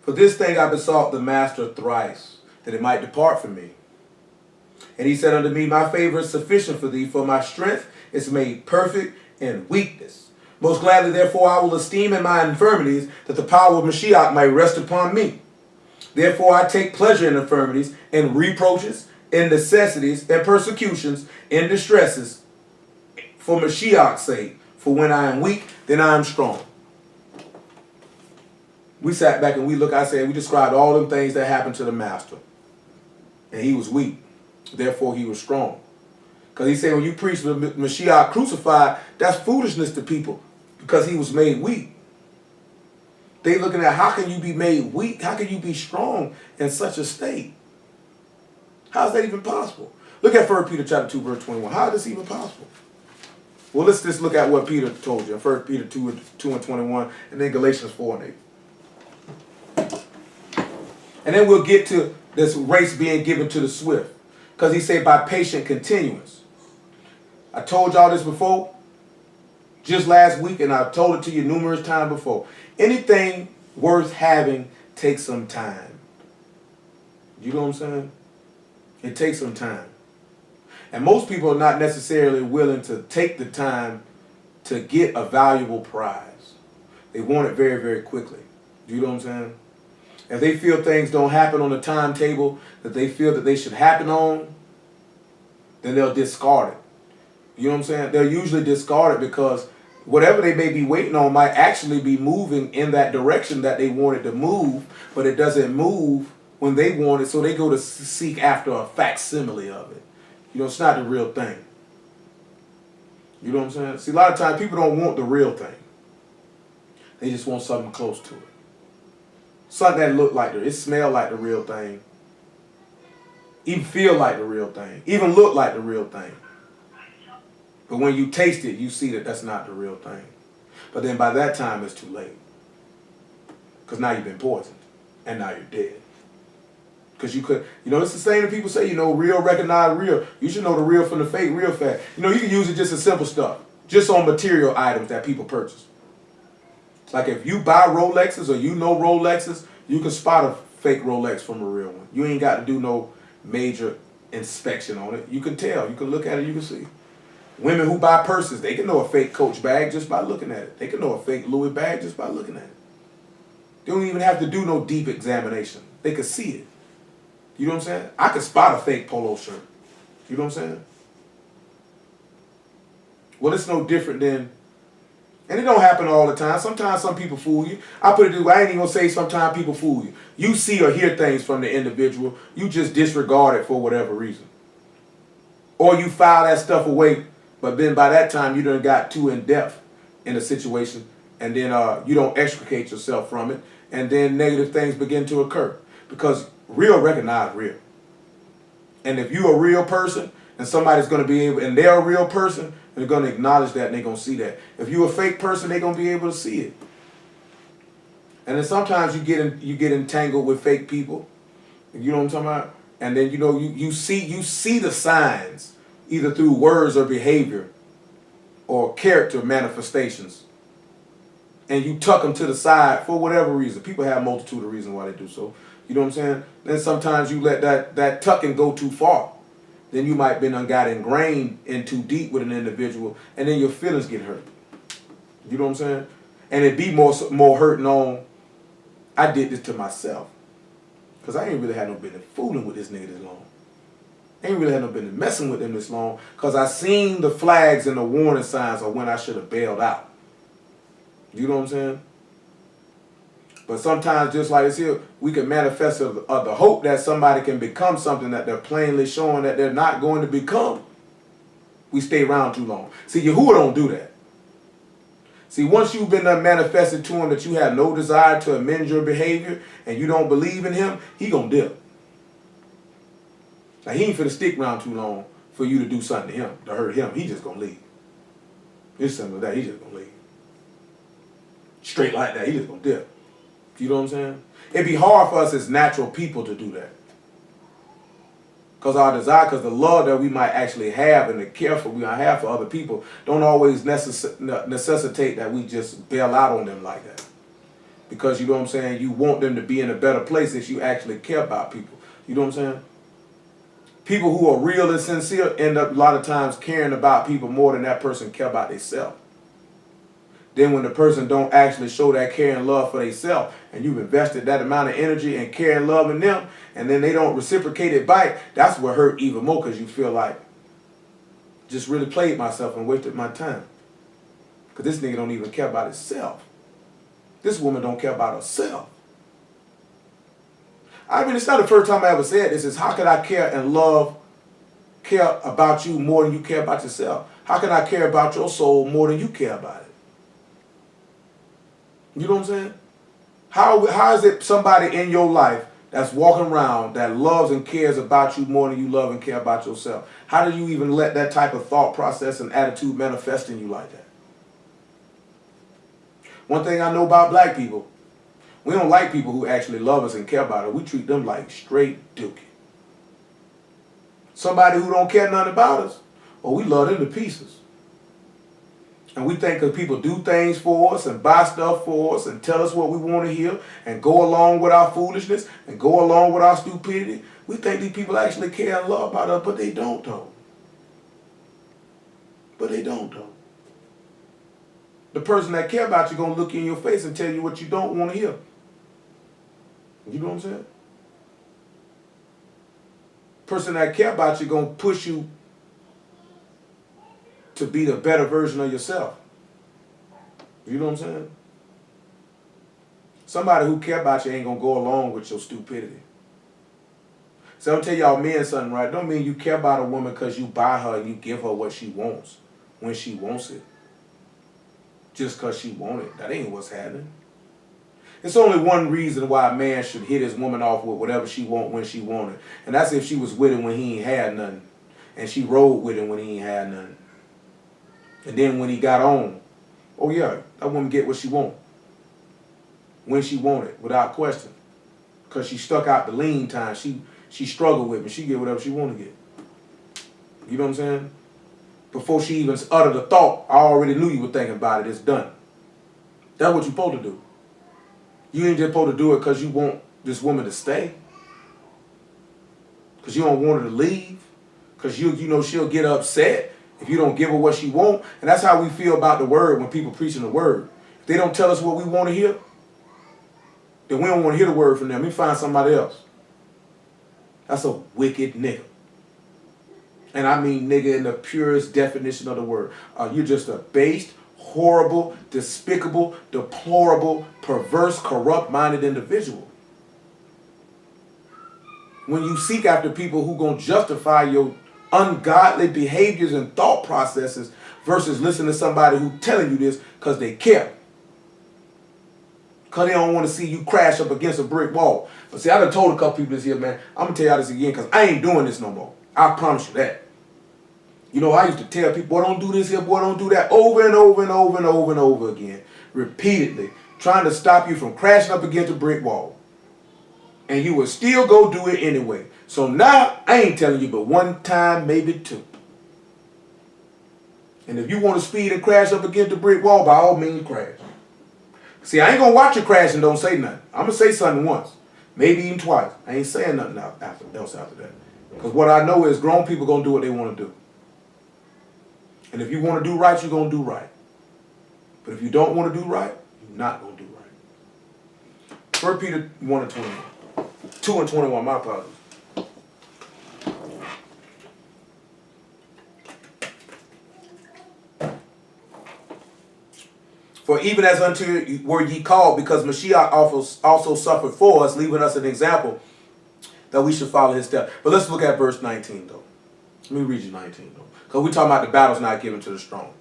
For this thing I besought the master thrice, that it might depart from me. And he said unto me, my favor is sufficient for thee, for my strength is made perfect in weakness. Most gladly, therefore, I will esteem in my infirmities, that the power of Mashiach might rest upon me. Therefore, I take pleasure in infirmities, in reproaches, in necessities, in persecutions, in distresses, for Mashiach's sake. For when I am weak, then I am strong. We sat back and we described all them things that happened to the master. And he was weak. Therefore, he was strong. Because he said when you preach the Mashiach crucified, that's foolishness to people. Because he was made weak. They looking at how can you be made weak? How can you be strong in such a state? How is that even possible? Look at 1 Peter chapter 2, verse 21. How is this even possible? Well, let's just look at what Peter told you in 1 Peter 2 and 21, and then Galatians 4 and 8. And then we'll get to this race being given to the swift. Because he said by patient continuance. I told y'all this before, just last week, and I've told it to you numerous times before. Anything worth having takes some time. You know what I'm saying? It takes some time. And most people are not necessarily willing to take the time to get a valuable prize. They want it very, very quickly. You know what I'm saying? If they feel things don't happen on the timetable that they feel that they should happen on, then they'll discard it. You know what I'm saying? They'll usually discard it because whatever they may be waiting on might actually be moving in that direction that they wanted to move, but it doesn't move when they want it, so they go to seek after a facsimile of it. You know, it's not the real thing. You know what I'm saying? See, a lot of times people don't want the real thing. They just want something close to it. Something that look like it smell like the real thing. Even feel like the real thing. Even look like the real thing. But when you taste it, you see that that's not the real thing. But then by that time, it's too late. Because now you've been poisoned. And now you're dead. Because you could, it's the same that people say, real recognize real. You should know the real from the fake real fast. You can use it just as simple stuff. Just on material items that people purchase. Like if you buy Rolexes or Rolexes, you can spot a fake Rolex from a real one. You ain't got to do no major inspection on it. You can tell. You can look at it, you can see. Women who buy purses, they can know a fake Coach bag just by looking at it. They can know a fake Louis bag just by looking at it. They don't even have to do no deep examination. They can see it. You know what I'm saying? I can spot a fake polo shirt. You know what I'm saying? Well, it's no different than, and it don't happen all the time. Sometimes some people fool you. I put it this way, I ain't even gonna say sometimes people fool you. You see or hear things from the individual, you just disregard it for whatever reason. Or you file that stuff away, but then by that time you done got too in depth in the situation, and then you don't extricate yourself from it, and then negative things begin to occur. Because real recognize real. And if you're a real person, and somebody's going to be able, and they're a real person, they're going to acknowledge that and they're going to see that. If you're a fake person, they're going to be able to see it. And then sometimes you get entangled with fake people. You know what I'm talking about? And then you see the signs either through words or behavior or character manifestations. And you tuck them to the side for whatever reason. People have a multitude of reasons why they do so. You know what I'm saying? Then sometimes you let that tucking go too far. Then you might got ingrained in too deep with an individual, and then your feelings get hurt. You know what I'm saying? And it be more hurting on, I did this to myself. Because I ain't really had no business fooling with this nigga this long. I ain't really had no business messing with him this long, because I seen the flags and the warning signs of when I should have bailed out. You know what I'm saying? But sometimes, just like this here, we can manifest the hope that somebody can become something that they're plainly showing that they're not going to become. We stay around too long. See, Yahuwah don't do that. See, once you've been manifested to him that you have no desire to amend your behavior and you don't believe in him, he gonna dip. Now, he ain't finna stick around too long for you to do something to him, to hurt him. He just gonna leave. It's simple as that. He just gonna leave. Straight like that. He just gonna dip. You know what I'm saying? It'd be hard for us as natural people to do that. Because our desire, because the love that we might actually have and the care for we might have for other people don't always necessitate that we just bail out on them like that. Because, you know what I'm saying, you want them to be in a better place if you actually care about people. You know what I'm saying? People who are real and sincere end up a lot of times caring about people more than that person care about themselves. Then when the person don't actually show that care and love for themselves, and you've invested that amount of energy and care and love in them, and then they don't reciprocate it back, that's what hurt even more, because you feel like, just really played myself and wasted my time. Because this nigga don't even care about himself. This woman don't care about herself. I mean, it's not the first time I ever said this. It's how could I care and care about you more than you care about yourself? How can I care about your soul more than you care about it? You know what I'm saying? How is it somebody in your life that's walking around that loves and cares about you more than you love and care about yourself? How do you even let that type of thought process and attitude manifest in you like that? One thing I know about black people, we don't like people who actually love us and care about us. We treat them like straight dookie. Somebody who don't care nothing about us, well, we love them to pieces. And we think that people do things for us and buy stuff for us and tell us what we want to hear and go along with our foolishness and go along with our stupidity. We think these people actually care and love about us, but they don't though. But they don't though. The person that care about you gonna look you in your face and tell you what you don't want to hear. You know what I'm saying? Person that care about you gonna push you to be the better version of yourself. You know what I'm saying? Somebody who care about you ain't gonna go along with your stupidity. So I'm tell y'all men something, right? Don't mean you care about a woman because you buy her and you give her what she wants when she wants it. Just because she wants it. That ain't what's happening. It's only one reason why a man should hit his woman off with whatever she want when she want it. And that's if she was with him when he ain't had nothing. And she rode with him when he ain't had nothing. And then when he got on, oh yeah, that woman get what she want. When she want it, without question. Because she stuck out the lean time. She struggled with me. She get whatever she want to get. You know what I'm saying? Before she even uttered a thought, I already knew you were thinking about it. It's done. That's what you're supposed to do. You ain't just supposed to do it because you want this woman to stay. Because you don't want her to leave. Because you know she'll get upset If you don't give her what she wants, and that's how we feel about the word when people preaching the word. If they don't tell us what we want to hear, then we don't want to hear the word from them. We find somebody else. That's a wicked nigga. And I mean nigga in the purest definition of the word. You're just a based, horrible, despicable, deplorable, perverse, corrupt-minded individual. When you seek after people who going to justify your ungodly behaviors and thought processes versus listening to somebody who telling you this because they care. Because they don't want to see you crash up against a brick wall. But see, I done told a couple people this here, man. I'm going to tell y'all this again because I ain't doing this no more. I promise you that. You know, I used to tell people, boy, don't do this here, boy, don't do that, over and over and over and over and over again. Repeatedly. Trying to stop you from crashing up against a brick wall. And you would still go do it anyway. So now, I ain't telling you but one time, maybe two. And if you want to speed and crash up against the brick wall, by all means, crash. See, I ain't going to watch you crash and don't say nothing. I'm going to say something once. Maybe even twice. I ain't saying nothing else after that. Because what I know is grown people going to do what they want to do. And if you want to do right, you're going to do right. But if you don't want to do right, you're not going to do right. 1 Peter 1 and 21. 2 and 21, my apologies. For even as unto were ye called, because Mashiach also suffered for us, leaving us an example that we should follow his steps. But let's look at verse 19, though. Let me read you 19, though. Because we're talking about the battles not given to the strong.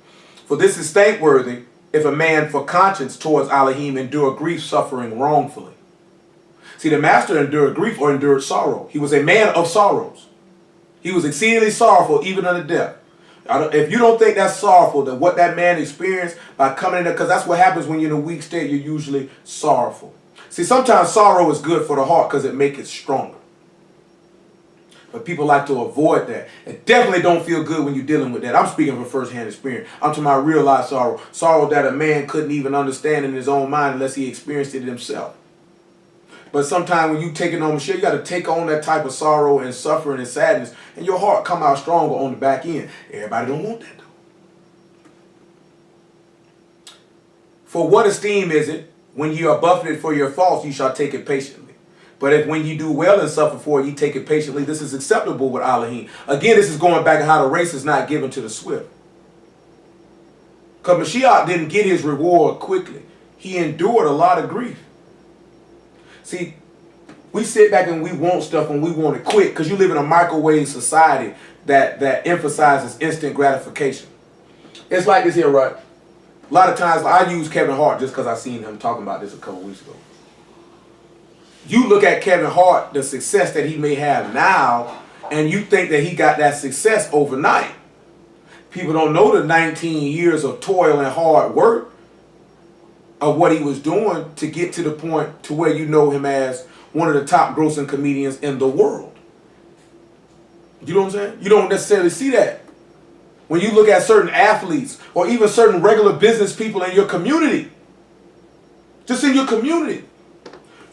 For this is thankworthy if a man for conscience towards Elohim endure grief suffering wrongfully. See, the master endured grief or endured sorrow. He was a man of sorrows. He was exceedingly sorrowful, even unto death. If you don't think that's sorrowful, that what that man experienced by coming in there, because that's what happens when you're in a weak state, you're usually sorrowful. See, sometimes sorrow is good for the heart because it makes it stronger. But people like to avoid that. It definitely don't feel good when you're dealing with that. I'm speaking from first-hand experience. I'm talking about real life sorrow. Sorrow that a man couldn't even understand in his own mind unless he experienced it himself. But sometimes when you take it on Mashiach, you got to take on that type of sorrow and suffering and sadness, and your heart come out stronger on the back end. Everybody don't want that, though. For what esteem is it, when you are buffeted for your faults, you shall take it patiently. But if when you do well and suffer for it, you take it patiently, this is acceptable with Elohim. Again, this is going back to how the race is not given to the swift. Because Mashiach didn't get his reward quickly. He endured a lot of grief. See, we sit back and we want stuff and we want it quick because you live in a microwave society that emphasizes instant gratification. It's like this here, right? A lot of times, I use Kevin Hart just because I seen him talking about this a couple weeks ago. You look at Kevin Hart, the success that he may have now, and you think that he got that success overnight. People don't know the 19 years of toil and hard work of what he was doing to get to the point to where you know him as one of the top grossing comedians in the world. You know what I'm saying? You don't necessarily see that. When you look at certain athletes or even certain regular business people in your community, just in your community,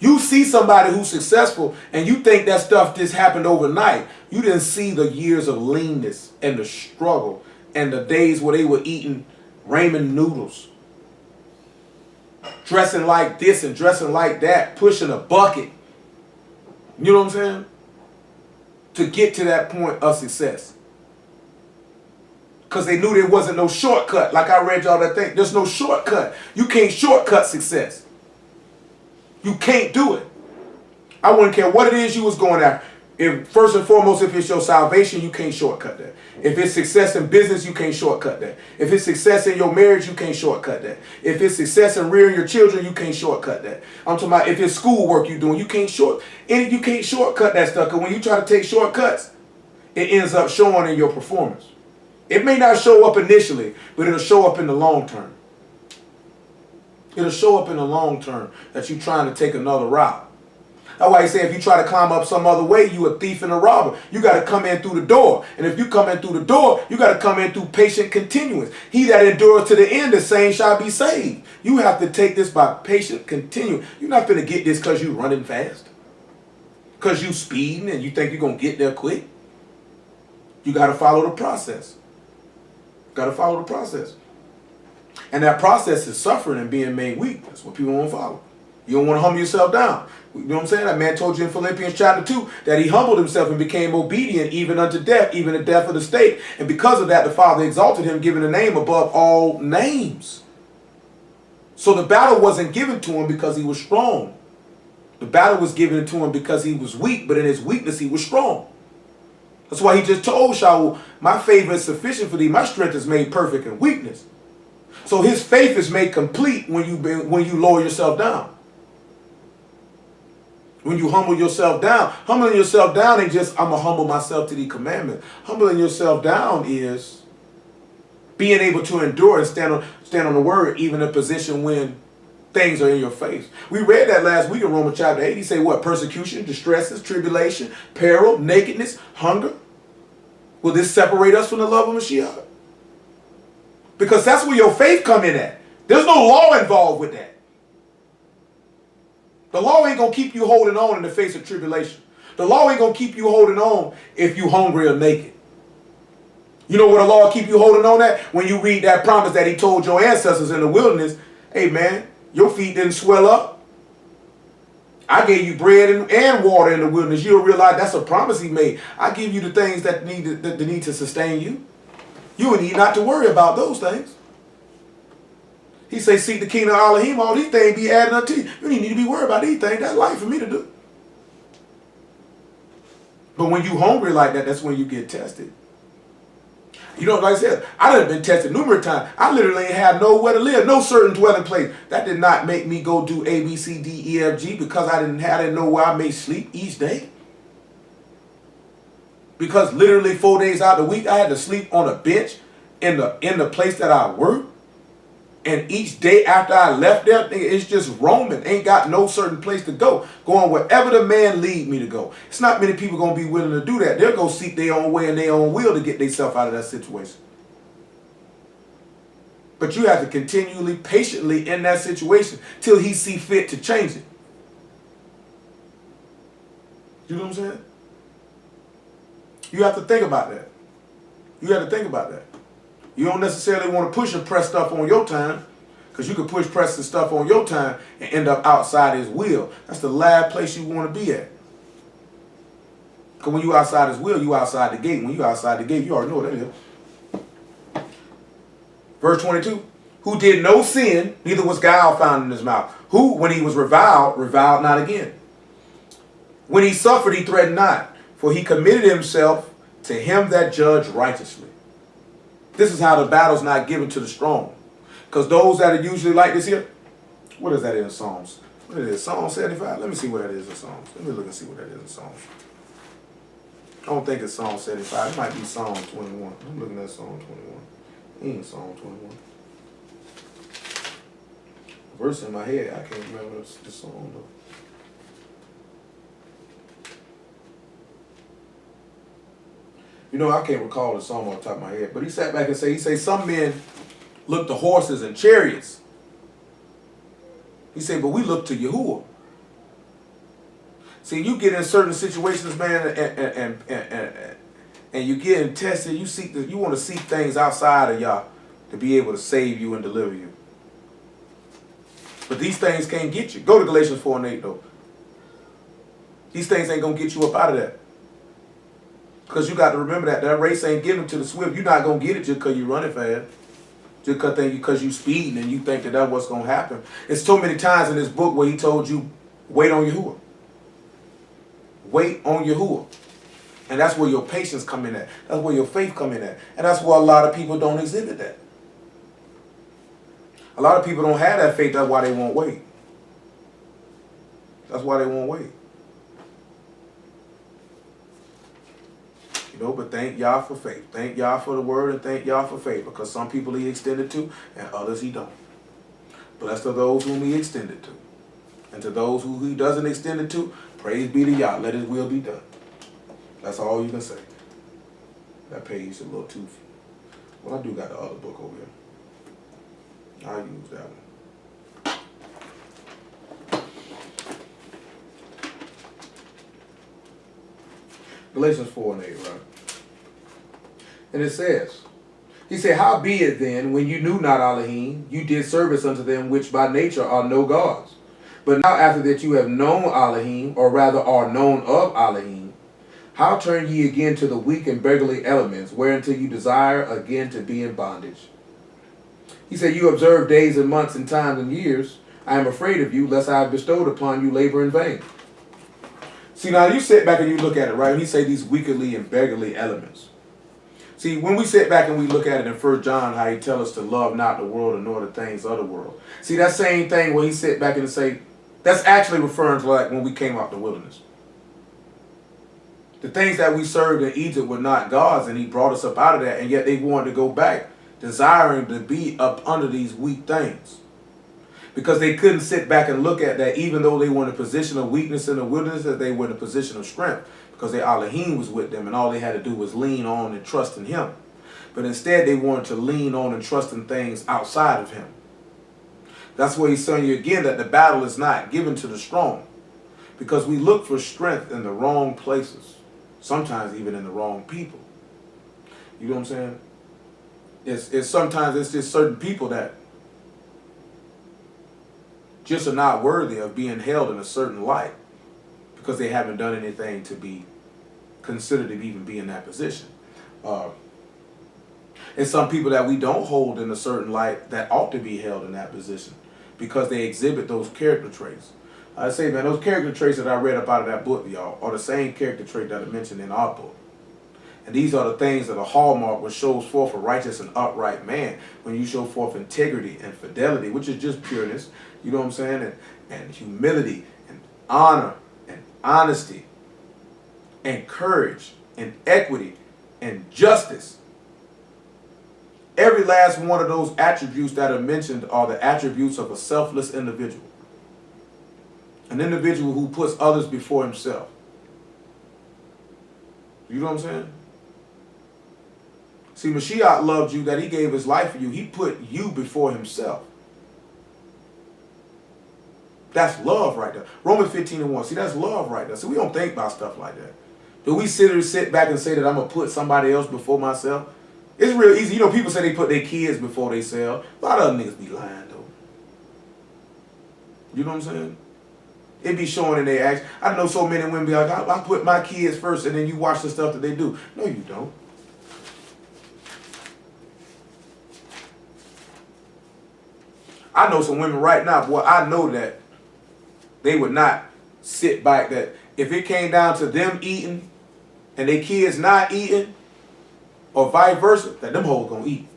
you see somebody who's successful and you think that stuff just happened overnight. You didn't see the years of leanness and the struggle and the days where they were eating ramen noodles, dressing like this and dressing like that, pushing a bucket. You know what I'm saying? To get to that point of success. Because they knew there wasn't no shortcut. Like I read y'all that thing. There's no shortcut. You can't shortcut success. You can't do it. I wouldn't care what it is you was going after. If first and foremost, if it's your salvation, you can't shortcut that. If it's success in business, you can't shortcut that. If it's success in your marriage, you can't shortcut that. If it's success in rearing your children, you can't shortcut that. I'm talking about if it's schoolwork you're doing, you can't shortcut that stuff. Because when you try to take shortcuts, it ends up showing in your performance. It may not show up initially, but it'll show up in the long term. It'll show up in the long term that you're trying to take another route. That's why he say if you try to climb up some other way, you a thief and a robber. You got to come in through the door. And if you come in through the door, you got to come in through patient continuance. He that endures to the end, the same shall be saved. You have to take this by patient continuance. You're not going to get this because you running fast. Because you speeding and you think you're going to get there quick. You got to follow the process. Got to follow the process. And that process is suffering and being made weak. That's what people won't follow. You don't want to humble yourself down. You know what I'm saying? That man told you in Philippians chapter 2 that he humbled himself and became obedient even unto death, even the death of the stake. And because of that, the Father exalted him, giving a name above all names. So the battle wasn't given to him because he was strong. The battle was given to him because he was weak, but in his weakness he was strong. That's why he just told Shaul, my favor is sufficient for thee. My strength is made perfect in weakness. So his faith is made complete when you lower yourself down. When you humble yourself down. Humbling yourself down ain't just, I'm going to humble myself to the commandment. Humbling yourself down is being able to endure and stand on the word, even in a position when things are in your face. We read that last week in Romans chapter 8. He said what? Persecution, distresses, tribulation, peril, nakedness, hunger. Will this separate us from the love of Mashiach? Because that's where your faith come in at. There's no law involved with that. The law ain't going to keep you holding on in the face of tribulation. The law ain't going to keep you holding on if you hungry or naked. You know what the law keep you holding on at? When you read that promise that he told your ancestors in the wilderness, hey man, your feet didn't swell up. I gave you bread and water in the wilderness. You'll realize that's a promise he made. I give you the things that need to sustain you. You need not to worry about those things. He say, seek the kingdom of Elohim, all these things be added unto you. You don't need to be worried about these things. That's life for me to do. But when you hungry like that, that's when you get tested. You know, like I said, I done been tested numerous times. I literally ain't had nowhere to live, no certain dwelling place. That did not make me go do A, B, C, D, E, F, G because I didn't know where I may sleep each day. Because literally 4 days out of the week, I had to sleep on a bench in the place that I work. And each day after I left there, it's just roaming. Ain't got no certain place to go. Going wherever the man lead me to go. It's not many people going to be willing to do that. They'll go seek their own way and their own will to get themselves out of that situation. But you have to continually, patiently in that situation till he see fit to change it. You know what I'm saying? You have to think about that. You have to think about that. You don't necessarily want to push and press stuff on your time, because you could push, press the stuff on your time and end up outside his will. That's the last place you want to be at. Because when you outside his will, you outside the gate. When you outside the gate, you already know what that is. Verse 22, who did no sin, neither was guile found in his mouth. Who, when he was reviled not again. When he suffered, he threatened not, for he committed himself to him that judged righteously. This is how the battle's not given to the strong. Because those that are usually like this here, what is that in Psalms? What is it? Psalm 75? Let me see what that is in Psalms. Let me look and see what that is in Psalms. I don't think it's Psalm 75. It might be Psalm 21. I'm looking at Psalm 21. It ain't Psalm 21. Verse in my head, I can't remember the song though. You know, I can't recall the song off the top of my head, but he sat back and he said, some men look to horses and chariots. He said, but we look to Yahuwah. See, you get in certain situations, man, and you get tested. You want to seek things outside of Yah to be able to save you and deliver you. But these things can't get you. Go to Galatians 4:8 though. These things ain't gonna get you up out of that. Because you got to remember that race ain't given to the swift. You're not going to get it just because you're running fast. Just because you speeding and you think that's what's going to happen. It's so many times in this book where he told you, wait on Yahuwah. Wait on Yahuwah. And that's where your patience come in at. That's where your faith come in at. And that's why a lot of people don't exhibit that. A lot of people don't have that faith. That's why they won't wait. That's why they won't wait. You know, but thank Yah for faith. Thank Yah for the word and thank Yah for faith. Because some people he extended to and others he don't. Blessed are those whom he extended to. And to those who he doesn't extend it to, praise be to Yah. Let his will be done. That's all you can say. That page is a little too... Well, I do got the other book over here. I'll use that one. Galatians 4:8, right? And it says, He said, howbeit then, when you knew not Elohim, you did service unto them which by nature are no gods. But now after that you have known Elohim, or rather are known of Elohim, how turn ye again to the weak and beggarly elements, whereunto you desire again to be in bondage? He said, you observe days and months and times and years. I am afraid of you, lest I have bestowed upon you labor in vain. See, now you sit back and you look at it, right? And he say these weakly and beggarly elements. See, when we sit back and we look at it in 1 John, how he tell us to love not the world and nor the things of the world. See, that same thing where he sit back and say, that's actually referring to like when we came out the wilderness. The things that we served in Egypt were not gods, and he brought us up out of that, and yet they wanted to go back, desiring to be up under these weak things. Because they couldn't sit back and look at that, even though they were in a position of weakness in the wilderness, that they were in a position of strength. Because their Elohim was with them, and all they had to do was lean on and trust in him. But instead they wanted to lean on and trust in things outside of him. That's why he's telling you again that the battle is not given to the strong. Because we look for strength in the wrong places. Sometimes even in the wrong people. You know what I'm saying? It's sometimes it's just certain people that just are not worthy of being held in a certain light because they haven't done anything to be considered to even be in that position. And some people that we don't hold in a certain light that ought to be held in that position because they exhibit those character traits. I say, man, those character traits that I read up out of that book, y'all, are the same character trait that I mentioned in our book. And these are the things that a hallmark which shows forth a righteous and upright man. When you show forth integrity and fidelity, which is just pureness, you know what I'm saying? And humility and honor and honesty and courage and equity and justice. Every last one of those attributes that are mentioned are the attributes of a selfless individual. An individual who puts others before himself. You know what I'm saying? See, Mashiach loved you that he gave his life for you. He put you before himself. That's love right there. Romans 15:1. See, that's love right there. So we don't think about stuff like that. Do we sit back and say that I'm going to put somebody else before myself? It's real easy. You know, people say they put their kids before they sell. A lot of other niggas be lying, though. You know what I'm saying? It be showing in their actions. I know so many women be like, I put my kids first, and then you watch the stuff that they do. No, you don't. I know some women right now, boy, I know that they would not sit back, that if it came down to them eating and their kids not eating, or vice versa, that them hoes gonna eat.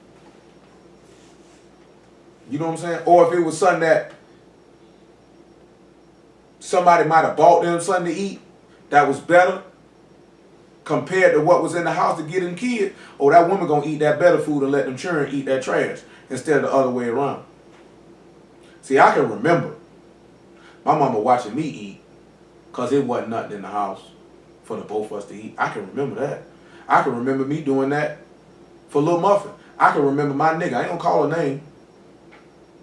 You know what I'm saying? Or if it was something that somebody might have bought them something to eat that was better compared to what was in the house to get them kids, or that woman gonna eat that better food and let them children eat that trash instead of the other way around. See, I can remember my mama watching me eat because it wasn't nothing in the house for the both of us to eat. I can remember that. I can remember me doing that for Lil Muffin. I can remember my nigga, I ain't gonna call her name,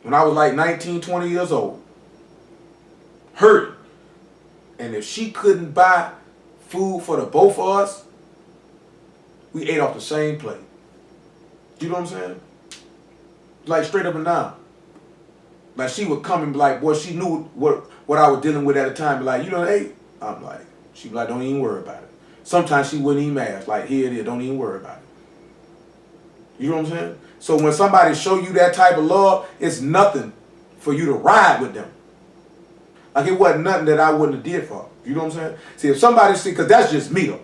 when I was like 19, 20 years old, hurting. And if she couldn't buy food for the both of us, we ate off the same plate. You know what I'm saying? Like straight up and down. Like she would come and be like, boy, she knew what I was dealing with at the time. Be like, you know, hey, I'm like, she'd be like, don't even worry about it. Sometimes she wouldn't even ask, like, here it is, don't even worry about it. You know what I'm saying? So when somebody show you that type of love, it's nothing for you to ride with them. Like it wasn't nothing that I wouldn't have did for her. You know what I'm saying? See, if somebody see, because that's just me though.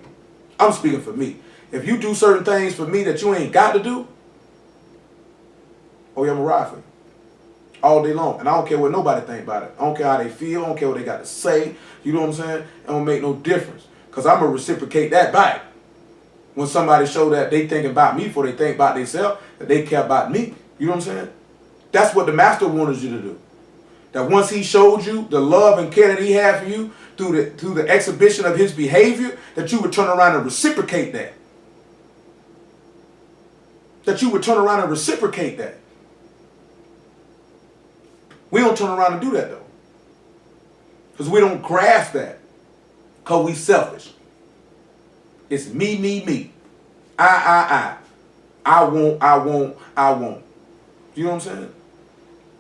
I'm speaking for me. If you do certain things for me that you ain't got to do, oh yeah, I'm going to ride for you. All day long. And I don't care what nobody think about it. I don't care how they feel. I don't care what they got to say. You know what I'm saying? It don't make no difference. Because I'm going to reciprocate that back. When somebody show that they thinking about me before they think about themselves, that they care about me. You know what I'm saying? That's what the master wanted you to do. That once he showed you the love and care that he had for you through the exhibition of his behavior, that you would turn around and reciprocate that. That you would turn around and reciprocate that. We don't turn around and do that though. Because we don't grasp that. Because we selfish. It's me, me, me. I. I want. You know what I'm saying?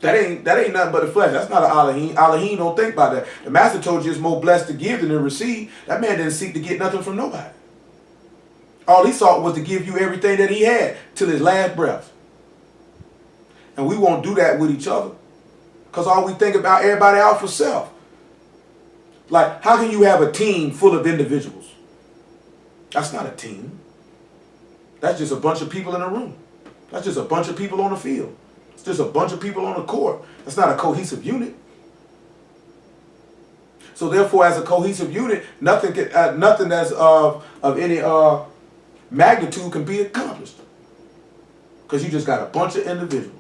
That ain't nothing but the flesh. That's not an Elohim. Elohim don't think about that. The master told you it's more blessed to give than to receive. That man didn't seek to get nothing from nobody. All he sought was to give you everything that he had till his last breath. And we won't do that with each other. Because all we think about everybody out for self. Like, how can you have a team full of individuals? That's not a team. That's just a bunch of people in a room. That's just a bunch of people on the field. It's just a bunch of people on the court. That's not a cohesive unit. So therefore, as a cohesive unit, nothing that's of any magnitude can be accomplished. Because you just got a bunch of individuals.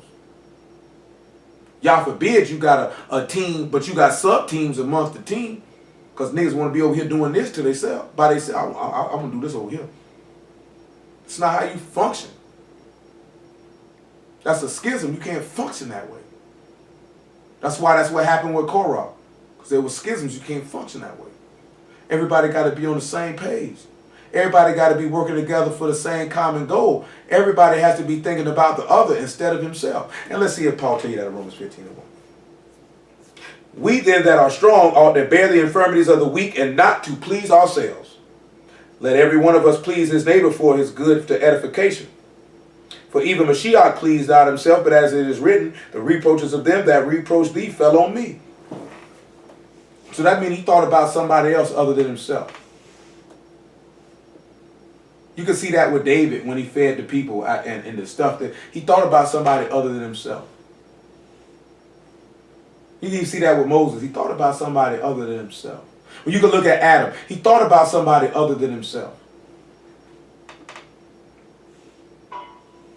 Y'all forbid you got a team, but you got sub-teams amongst the team. Because niggas want to be over here doing this to themselves. By themselves, I'm going to do this over here. It's not how you function. That's a schism. You can't function that way. That's what happened with Korah. Because there were schisms. You can't function that way. Everybody got to be on the same page. Everybody got to be working together for the same common goal. Everybody has to be thinking about the other instead of himself. And let's see if Paul tell you that in Romans 15:1. We then that are strong ought to bear the infirmities of the weak and not to please ourselves. Let every one of us please his neighbor for his good to edification. For even Mashiach pleased not himself, but as it is written, the reproaches of them that reproach thee fell on me. So that means he thought about somebody else other than himself. You can see that with David when he fed the people and the stuff that he thought about somebody other than himself. You can even see that with Moses. He thought about somebody other than himself. When you can look at Adam, he thought about somebody other than himself.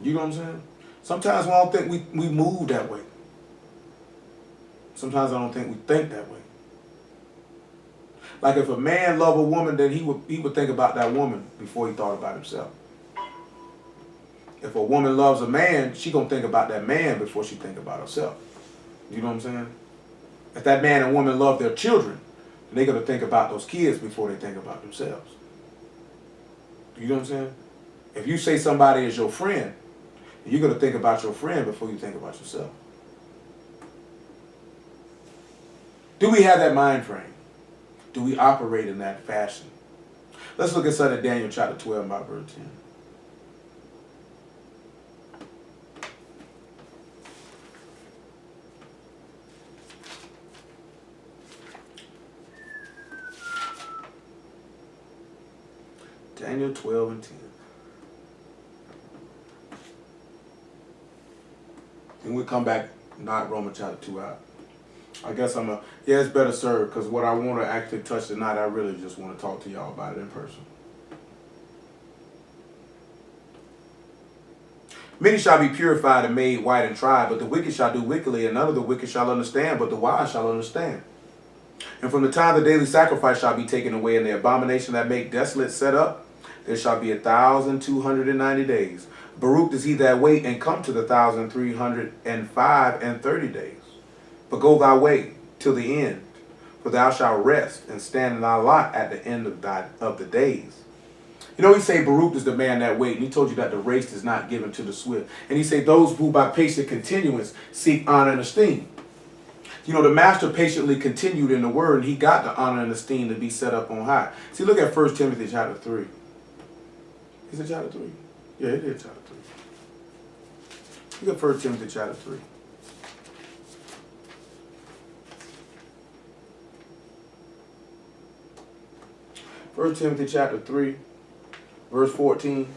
You know what I'm saying? Sometimes I don't think we move that way. Sometimes I don't think we think that way. Like if a man loved a woman, then he would think about that woman before he thought about himself. If a woman loves a man, she gonna think about that man before she think about herself. You know what I'm saying? If that man and woman love their children, they're gonna think about those kids before they think about themselves. You know what I'm saying? If you say somebody is your friend, you're gonna think about your friend before you think about yourself. Do we have that mind frame? Do we operate in that fashion? Let's look at something in Daniel chapter 12, by verse 10. Daniel 12 and 10. And we'll come back, not Romans chapter 2 out. I guess it's better served, because what I want to actually touch tonight, I really just want to talk to y'all about it in person. Many shall be purified and made white and tried, but the wicked shall do wickedly, and none of the wicked shall understand, but the wise shall understand. And from the time the daily sacrifice shall be taken away, and the abomination that make desolate set up, there shall be 1,290 days. Baruch is he that wait and come to the 1,305 and 30 days. But go thy way till the end, for thou shalt rest and stand in thy lot at the end of the days. You know, he say Baruch is the man that wait, and he told you that the race is not given to the swift. And he say those who by patient continuance seek honor and esteem. You know, the master patiently continued in the word, and he got the honor and esteem to be set up on high. See, look at 1 Timothy chapter 3. Is it chapter 3? Yeah, it is chapter 3. Look at 1 Timothy chapter 3. First Timothy chapter 3, verse 14.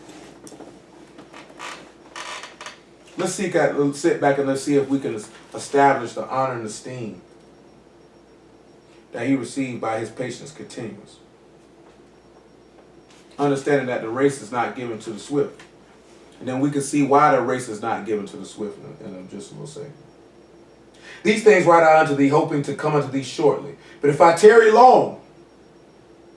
Let's sit back and let's see if we can establish the honor and esteem that he received by his patience continuous. Understanding that the race is not given to the swift. And then we can see why the race is not given to the swift in just a little second. These things write I unto thee, hoping to come unto thee shortly. But if I tarry long,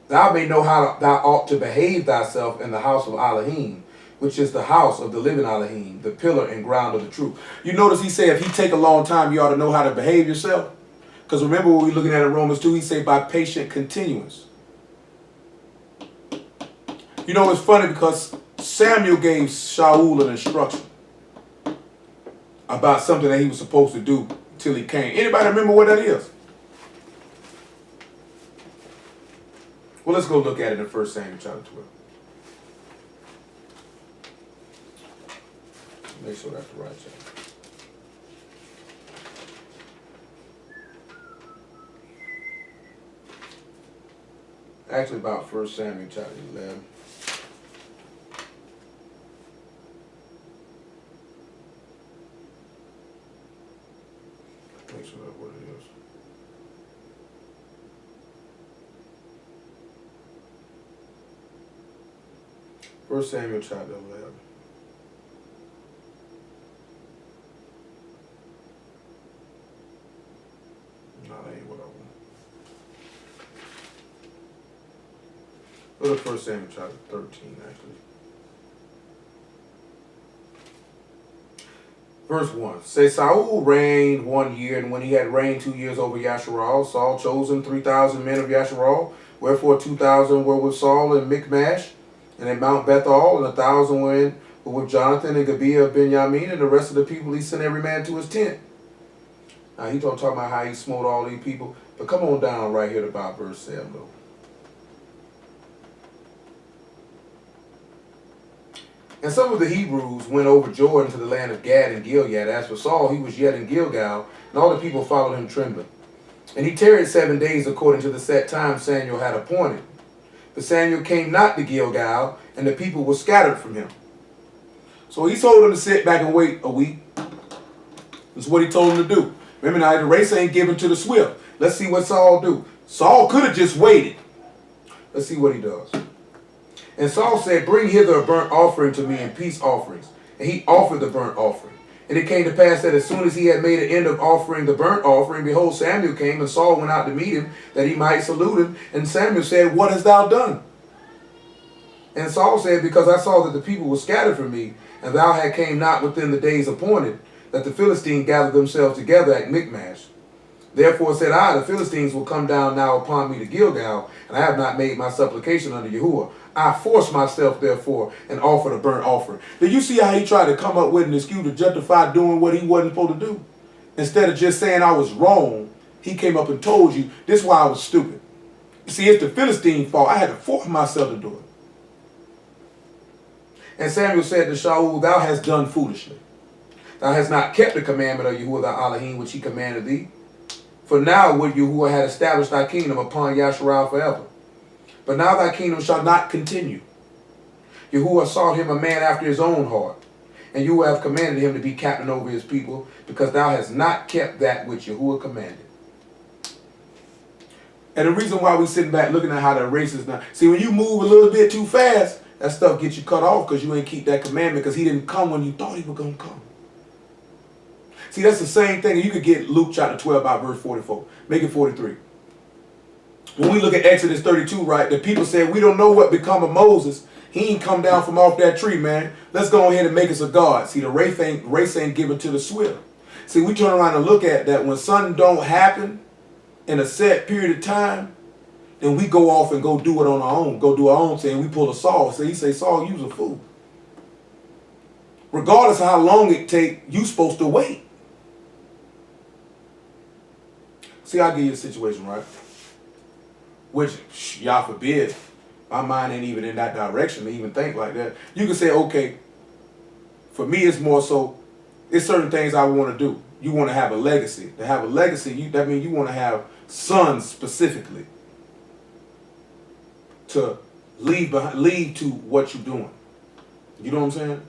thou may know how thou ought to behave thyself in the house of Elohim, which is the house of the living Elohim, the pillar and ground of the truth. You notice he said if he take a long time, you ought to know how to behave yourself. Because remember what we're looking at in Romans 2, he say by patient continuance. You know, it's funny because Samuel gave Shaul an instruction about something that he was supposed to do till he came. Anybody remember what that is? Well, let's go look at it in 1 Samuel chapter 12. Make sure that's the right chapter. Actually, about 1 Samuel chapter 11. Make sure that's what it is. First Samuel chapter 11. No, that ain't what I want. Go to 1 Samuel chapter 13, actually. Verse 1. Say, Saul reigned 1 year, and when he had reigned 2 years over Yasharal, Saul chosen 3,000 men of Yasharal, wherefore 2,000 were with Saul in Michmash, and in Mount Bethel, and 1,000 were with Jonathan and Gibeah of Benjamin, and the rest of the people he sent every man to his tent. Now he's going to talk about how he smote all these people, but come on down right here to about verse 7, though. And some of the Hebrews went over Jordan to the land of Gad and Gilead. As for Saul, he was yet in Gilgal, and all the people followed him trembling. And he tarried 7 days according to the set time Samuel had appointed. But Samuel came not to Gilgal, and the people were scattered from him. So he told them to sit back and wait a week. That's what he told them to do. Remember now, the race ain't given to the swift. Let's see what Saul do. Saul could have just waited. Let's see what he does. And Saul said, bring hither a burnt offering to me and peace offerings. And he offered the burnt offering. And it came to pass that as soon as he had made an end of offering the burnt offering, behold, Samuel came, and Saul went out to meet him, that he might salute him. And Samuel said, what hast thou done? And Saul said, because I saw that the people were scattered from me, and thou had came not within the days appointed, that the Philistines gathered themselves together at Michmash. Therefore said I, the Philistines will come down now upon me to Gilgal, and I have not made my supplication unto YAHUAH. I forced myself, therefore, and offered a burnt offering. Did you see how he tried to come up with an excuse to justify doing what he wasn't supposed to do? Instead of just saying I was wrong, he came up and told you, this is why I was stupid. You see, it's the Philistine fault. I had to force myself to do it. And Samuel said to Shaul, thou hast done foolishly. Thou hast not kept the commandment of YAHUAH thy Elohim, which he commanded thee. For now would YAHUAH had established thy kingdom upon Yasharal forever. But now thy kingdom shall not continue. YAHUAH sought him a man after his own heart, and YAHUAH have commanded him to be captain over his people, because thou hast not kept that which YAHUAH commanded. And the reason why we sitting back looking at how the race is now, see, when you move a little bit too fast, that stuff gets you cut off because you ain't keep that commandment, because he didn't come when you thought he was going to come. See, that's the same thing. You could get Luke chapter 12 by verse 44. Make it 43. When we look at Exodus 32, right, the people said, we don't know what become of Moses. He ain't come down from off that tree, man. Let's go ahead and make us a god. See, the race ain't given to the swift. See, we turn around and look at that. When something don't happen in a set period of time, then we go off and go do it on our own. Go do our own thing. We pull a Saul. So he say, Saul, you's a fool. Regardless of how long it take, you supposed to wait. See, I'll give you a situation, right? Which, y'all forbid, my mind ain't even in that direction to even think like that. You can say, okay, for me it's more so, it's certain things I want to do. You want to have a legacy. To have a legacy, that means you want to have sons specifically to lead to what you're doing. You know what I'm saying?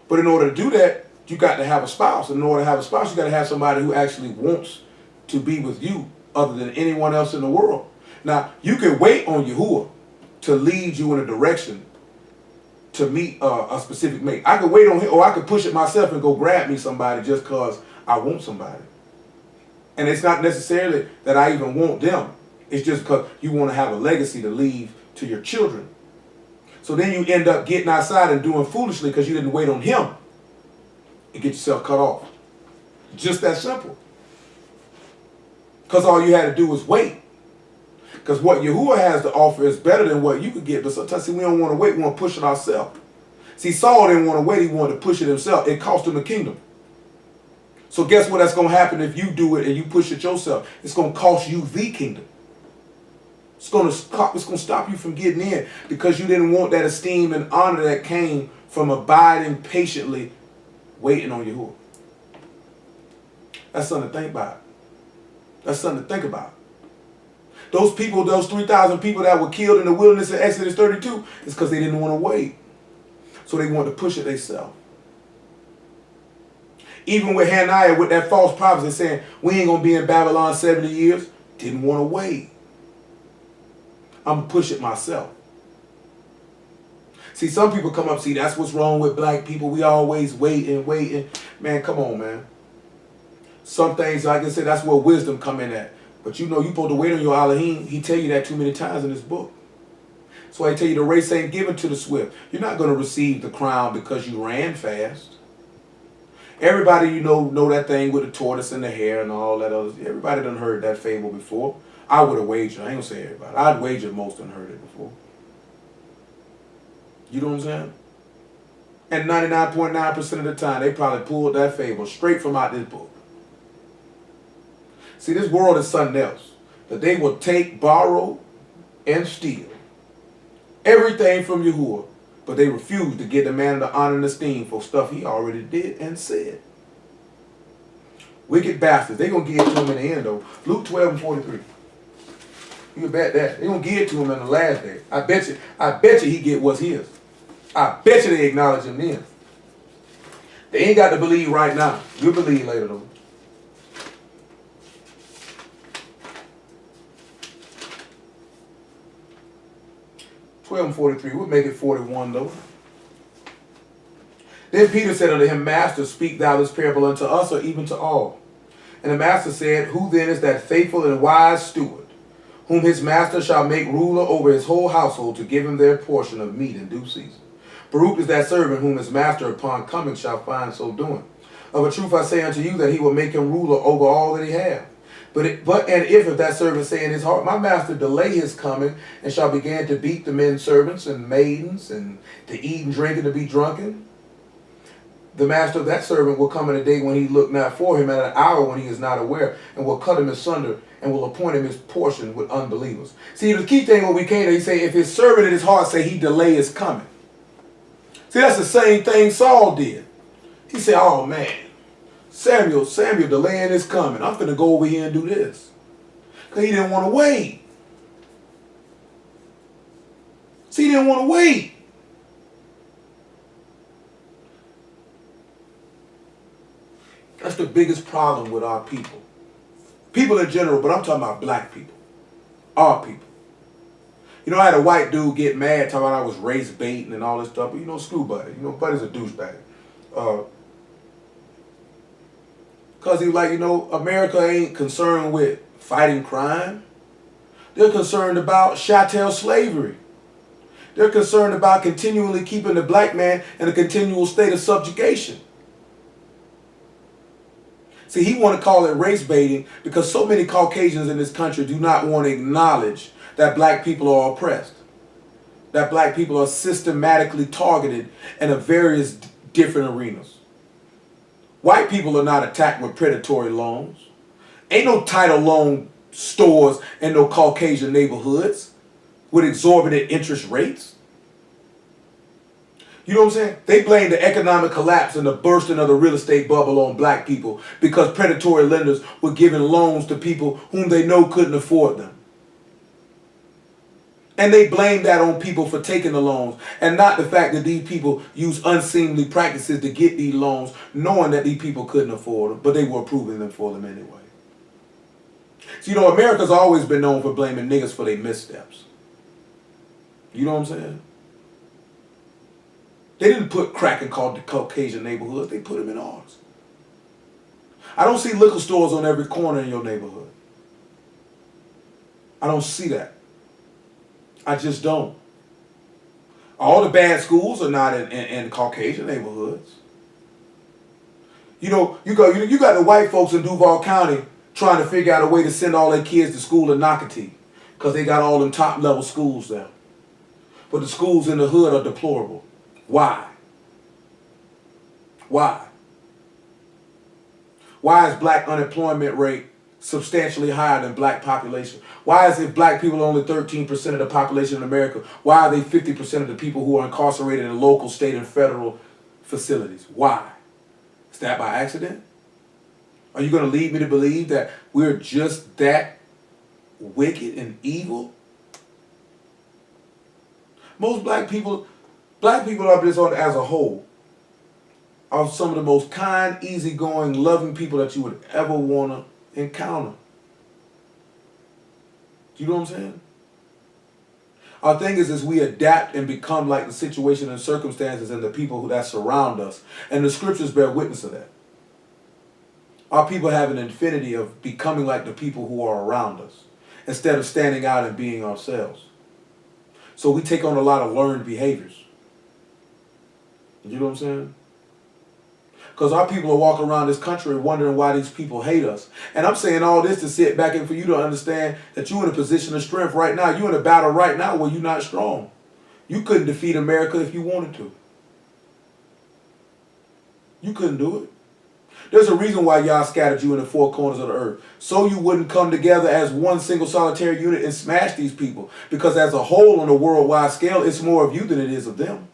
But in order to do that, you got to have a spouse. And in order to have a spouse, you got to have somebody who actually wants to be with you other than anyone else in the world. Now, you can wait on YAHUAH to lead you in a direction to meet a specific mate. I could wait on him, or I could push it myself and go grab me somebody just because I want somebody. And it's not necessarily that I even want them. It's just because you want to have a legacy to leave to your children. So then you end up getting outside and doing foolishly because you didn't wait on him and get yourself cut off. Just that simple. Because all you had to do was wait. Because what Yahuwah has to offer is better than what you could get. But sometimes, see, we don't want to wait. We want to push it ourselves. See, Saul didn't want to wait. He wanted to push it himself. It cost him the kingdom. So guess what that's going to happen if you do it and you push it yourself? It's going to cost you the kingdom. It's going to stop you from getting in because you didn't want that esteem and honor that came from abiding patiently, waiting on Yahuwah. That's something to think about. That's something to think about. Those people, those 3,000 people that were killed in the wilderness in Exodus 32, is because they didn't want to wait. So they wanted to push it themselves. Even with Hananiah, with that false prophecy saying, we ain't going to be in Babylon 70 years, didn't want to wait. I'm going to push it myself. See, some people come up, see, that's what's wrong with black people. We always waiting. Man, come on, man. Some things, like I said, that's where wisdom come in at. But you know, you're supposed to wait on your Elohim. He tell you that too many times in this book. So I tell you, the race ain't given to the swift. You're not going to receive the crown because you ran fast. Everybody, you know that thing with the tortoise and the hare and all that other. Everybody done heard that fable before. I would have wagered. I ain't going to say everybody. I'd wager most done heard it before. You know what I'm saying? And 99.9% of the time, they probably pulled that fable straight from out this book. See, this world is something else. That they will take, borrow, and steal everything from Yahuwah, but they refuse to give the man the honor and esteem for stuff he already did and said. Wicked bastards. They're going to give it to him in the end, though. Luke 12:43. You can bet that. They're going to give it to him in the last day. I bet you he get what's his. I bet you they acknowledge him then. They ain't got to believe right now. You'll believe later, though. $12:43. We'll make it 41 though. Then Peter said unto him, Master, speak thou this parable unto us or even to all? And the master said, Who then is that faithful and wise steward, whom his master shall make ruler over his whole household to give him their portion of meat in due season? Baruch is that servant whom his master upon coming shall find so doing. Of a truth I say unto you that he will make him ruler over all that he hath. But if that servant say in his heart, My master delay his coming, and shall begin to beat the men servants and maidens, and to eat and drink and to be drunken, the master of that servant will come in a day when he look not for him, at an hour when he is not aware, and will cut him asunder, and will appoint him his portion with unbelievers. See, the key thing when we came there, he say, if his servant in his heart say he delay his coming. See, that's the same thing Saul did. He said, oh man, Samuel delaying his coming. I'm going to go over here and do this. Because he didn't want to wait. See, he didn't want to wait. That's the biggest problem with our people. People in general, but I'm talking about black people. Our people. You know, I had a white dude get mad talking about I was race baiting and all this stuff. But you know, screw Buddy. You know, Buddy's a douchebag. Because he was like, you know, America ain't concerned with fighting crime. They're concerned about chattel slavery. They're concerned about continually keeping the black man in a continual state of subjugation. See, he want to call it race baiting because so many Caucasians in this country do not want to acknowledge that black people are oppressed. That black people are systematically targeted in various different arenas. White people are not attacked with predatory loans. Ain't no title loan stores in no Caucasian neighborhoods with exorbitant interest rates. You know what I'm saying? They blame the economic collapse and the bursting of the real estate bubble on black people because predatory lenders were giving loans to people whom they know couldn't afford them. And they blame that on people for taking the loans and not the fact that these people use unseemly practices to get these loans, knowing that these people couldn't afford them, but they were approving them for them anyway. So, you know, America's always been known for blaming niggas for their missteps. You know what I'm saying? They didn't put crack in the Caucasian neighborhoods. They put them in ours. I don't see liquor stores on every corner in your neighborhood. I don't see that. I just don't. All the bad schools are not in Caucasian neighborhoods. You know, you got the white folks in Duval County trying to figure out a way to send all their kids to school in Nocatee. because they got all them top level schools there. But the schools in the hood are deplorable. Why? Why? Why is black unemployment rate substantially higher than black population? Why is it black people are only 13% of the population in America? Why are they 50% of the people who are incarcerated in local, state, and federal facilities? Why? Is that by accident? Are you going to lead me to believe that we're just that wicked and evil? Most black people are just on as a whole are some of the most kind, easygoing, loving people that you would ever want to encounter. Do you know what I'm saying? Our thing is we adapt and become like the situation and circumstances and the people that surround us. And the scriptures bear witness of that. Our people have an infinity of becoming like the people who are around us instead of standing out and being ourselves. So we take on a lot of learned behaviors. You know what I'm saying? Because our people are walking around this country wondering why these people hate us. And I'm saying all this to sit back and for you to understand that you're in a position of strength right now. You're in a battle right now where you're not strong. You couldn't defeat America if you wanted to. You couldn't do it. There's a reason why y'all scattered you in the four corners of the earth. So you wouldn't come together as one single solitary unit and smash these people. Because as a whole on a worldwide scale, it's more of you than it is of them.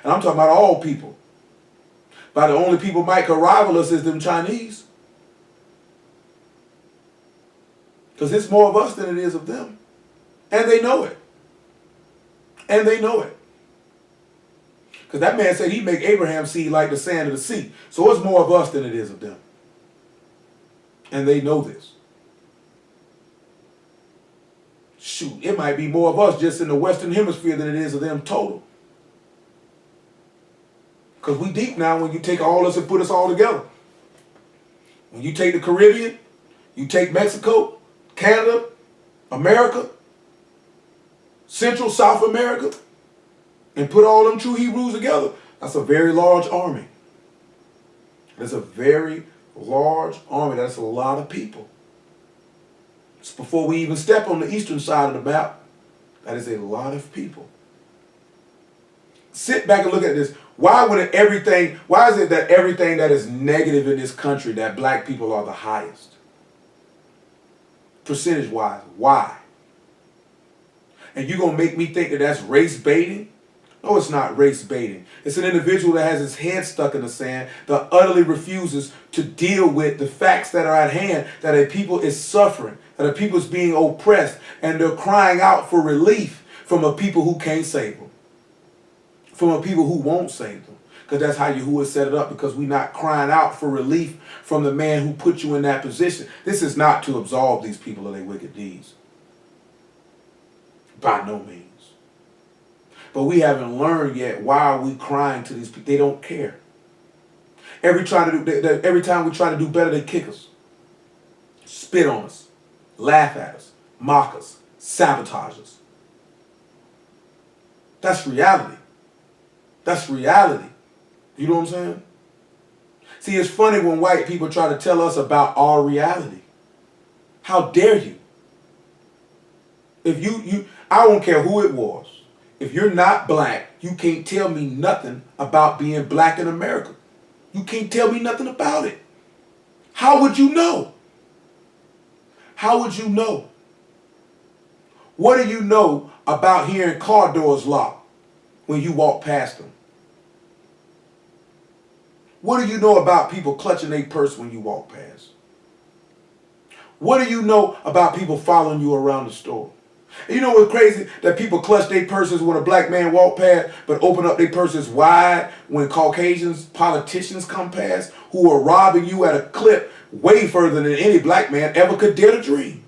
And I'm talking about all people. By the only people might could rival us is them Chinese. Because it's more of us than it is of them. And they know it. And they know it. Because that man said he'd make Abraham's seed like the sand of the sea. So it's more of us than it is of them. And they know this. Shoot, it might be more of us just in the Western Hemisphere than it is of them total. Because we deep now when you take all us and put us all together. When you take the Caribbean, you take Mexico, Canada, America, Central, South America, and put all them true Hebrews together, that's a very large army. That's a very large army. That's a lot of people. It's before we even step on the eastern side of the map, that is a lot of people. Sit back and look at this. Why is it that everything that is negative in this country, that black people are the highest? Percentage-wise, why? And you're going to make me think that that's race baiting? No, it's not race baiting. It's an individual that has his head stuck in the sand that utterly refuses to deal with the facts that are at hand, that a people is suffering, that a people is being oppressed, and they're crying out for relief from a people who can't save them. From a people who won't save them. Because that's how Yahuwah set it up, because we're not crying out for relief from the man who put you in that position. This is not to absolve these people of their wicked deeds. By no means. But we haven't learned yet why are we crying to these people. They don't care. Every time we try to do better, they kick us. Spit on us. Laugh at us. Mock us. Sabotage us. That's reality. That's reality. You know what I'm saying? See, it's funny when white people try to tell us about our reality. How dare you? If I don't care who it was. If you're not black, you can't tell me nothing about being black in America. You can't tell me nothing about it. How would you know? How would you know? What do you know about hearing car doors locked when you walk past them? What do you know about people clutching their purse when you walk past? What do you know about people following you around the store? And you know what's crazy? That people clutch their purses when a black man walk past, but open up their purses wide when Caucasians, politicians come past, who are robbing you at a clip way further than any black man ever could dare to dream.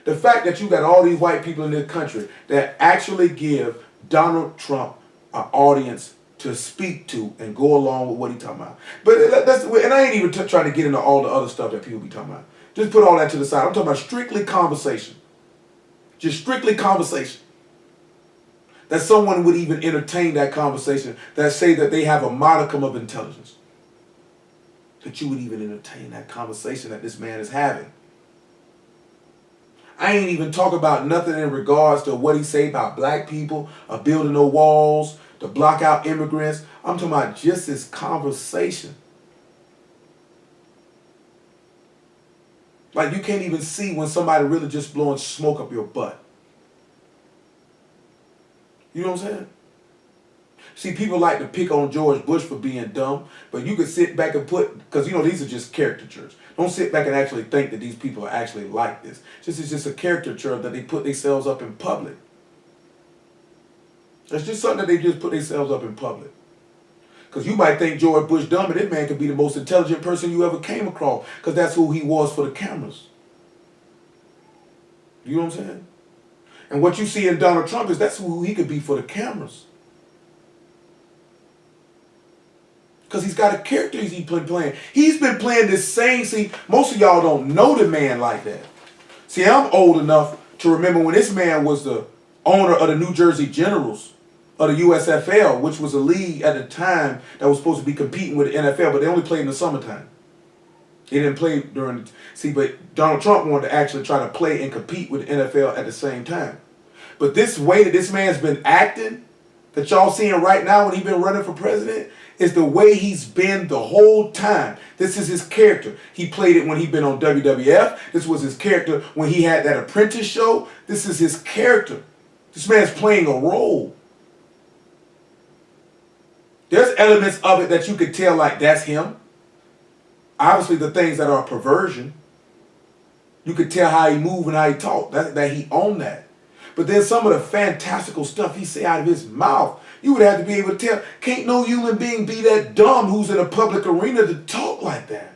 The fact that you got all these white people in this country that actually give Donald Trump an audience to speak to and go along with what he's talking about. And I ain't even trying to get into all the other stuff that people be talking about. Just put all that to the side. I'm talking about strictly conversation. Just strictly conversation. That someone would even entertain that conversation, that say that they have a modicum of intelligence. that you would even entertain that conversation that this man is having. I ain't even talking about nothing in regards to what he say about black people or building no walls to block out immigrants. I'm talking about just this conversation. Like, you can't even see when somebody really just blowing smoke up your butt. You know what I'm saying? See, people like to pick on George Bush for being dumb, but you could sit back and because you know these are just caricatures. Don't sit back and actually think that these people are actually like this. This is just a caricature that they put themselves up in public. It's just something that they just put themselves up in public. Because you might think George Bush dumb, and this man could be the most intelligent person you ever came across, because that's who he was for the cameras. You know what I'm saying? And what you see in Donald Trump is that's who he could be for the cameras. Because he's got a character he's been playing. He's been playing this same, see, most of y'all don't know the man like that. See, I'm old enough to remember when this man was the owner of the New Jersey Generals, of the USFL, which was a league at the time that was supposed to be competing with the NFL, but they only played in the summertime. They didn't play during, but Donald Trump wanted to actually try to play and compete with the NFL at the same time. But this way that this man's been acting, that y'all seeing right now when he's been running for president, is the way he's been the whole time. This is his character. He played it when he'd been on WWF. This was his character when he had that Apprentice show. This is his character. This man's playing a role. There's elements of it that you could tell like that's him. Obviously the things that are perversion. You could tell how he move and how he talk. That he owned that. But then some of the fantastical stuff he say out of his mouth, you would have to be able to tell. Can't no human being be that dumb who's in a public arena to talk like that.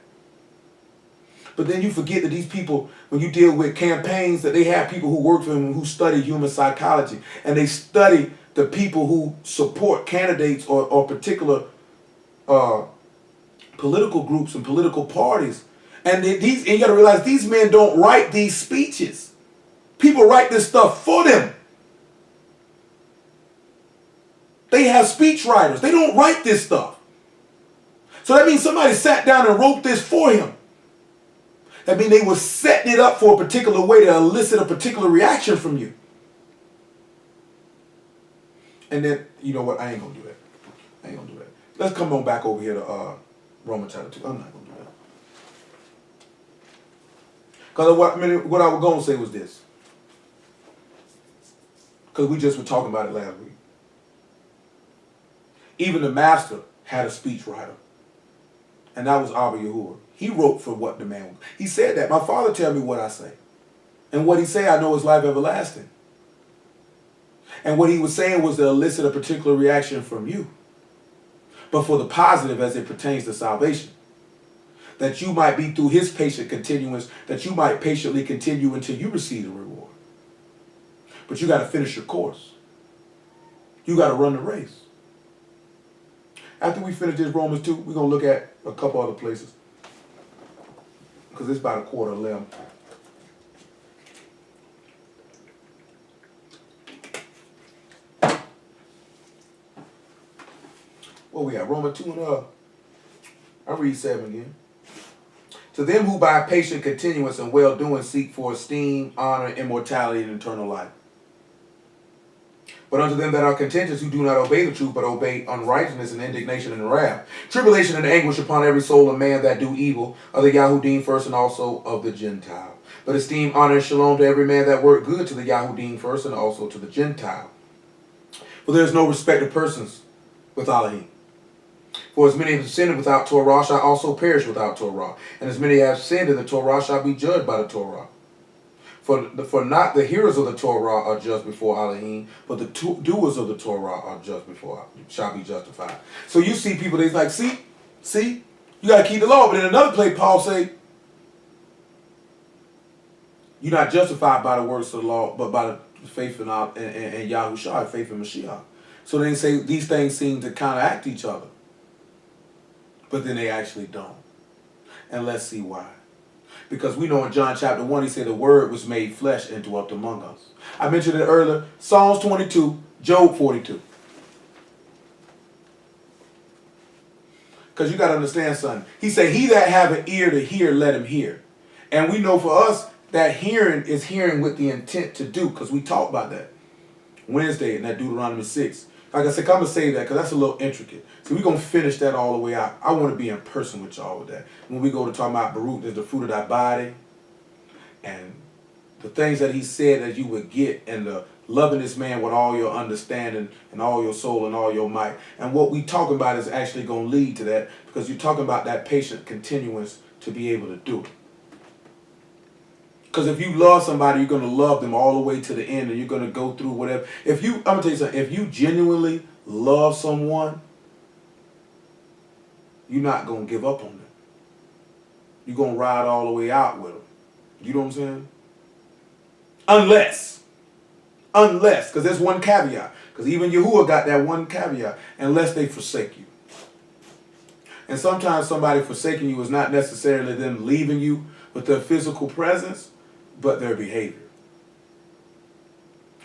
But then you forget that these people, when you deal with campaigns, that they have people who work for them who study human psychology. And they study the people who support candidates or particular political groups and political parties. And you got to realize these men don't write these speeches. People write this stuff for them. They have speech writers. They don't write this stuff. So that means somebody sat down and wrote this for him. That means they were setting it up for a particular way to elicit a particular reaction from you. And then, you know what? I ain't going to do that. I ain't going to do that. Let's come on back over here to Romans chapter 2. I'm not going to do that. Because what I was going to say was this. Because we just were talking about it last week. Even the master had a speech writer. And that was YAHUAH. He wrote for what the man was. He said that. My father tell me what I say. And what he say, I know is life everlasting. And what he was saying was to elicit a particular reaction from you. But for the positive as it pertains to salvation. That you might be through his patient continuance, that you might patiently continue until you receive the reward. But you got to finish your course. You got to run the race. After we finish this Romans 2, we're going to look at a couple other places. Because it's about 11:15. What we got? Romans 2 and I'll read 7 again. To them who by patient continuance and well-doing seek for esteem, honor, immortality, and eternal life. But unto them that are contentious who do not obey the truth, but obey unrighteousness and indignation and wrath, tribulation and anguish upon every soul of man that do evil, of the Yahudim first and also of the Gentile. But esteem, honor, and shalom to every man that work good, to the Yahudim first and also to the Gentile. For there is no respect of persons with Elohim. For as many have sinned without Torah shall also perish without Torah. And as many have sinned in the Torah shall be judged by the Torah. For not the hearers of the Torah are judged before Elohim, but the doers of the Torah are judged shall be justified. So you see people, they's like, see, you got to keep the law. But in another place, Paul say, you're not justified by the works of the law, but by the faith in Yahushua, faith in Mashiach. So they say these things seem to counteract each other. But then they actually don't. And let's see why. Because we know in John chapter 1, he said the word was made flesh and dwelt among us. I mentioned it earlier. Psalms 22, Job 42. Because you got to understand something. He said, he that have an ear to hear, let him hear. And we know for us that hearing is hearing with the intent to do, because we talked about that Wednesday in that Deuteronomy 6. Like I said, I'm going to say that because that's a little intricate. So we're going to finish that all the way out. I want to be in person with y'all with that. When we go to talk about Baruch, there's the fruit of thy body. And the things that he said that you would get, and the loving this man with all your understanding and all your soul and all your might. And what we talking about is actually going to lead to that, because you're talking about that patient continuance to be able to do it. Because if you love somebody, you're going to love them all the way to the end, and you're going to go through whatever. I'm going to tell you something. If you genuinely love someone, you're not going to give up on them. You're going to ride all the way out with them. You know what I'm saying? Unless, because there's one caveat. Because even Yahuwah got that one caveat. Unless they forsake you. And sometimes somebody forsaking you is not necessarily them leaving you with their physical presence, but their behavior.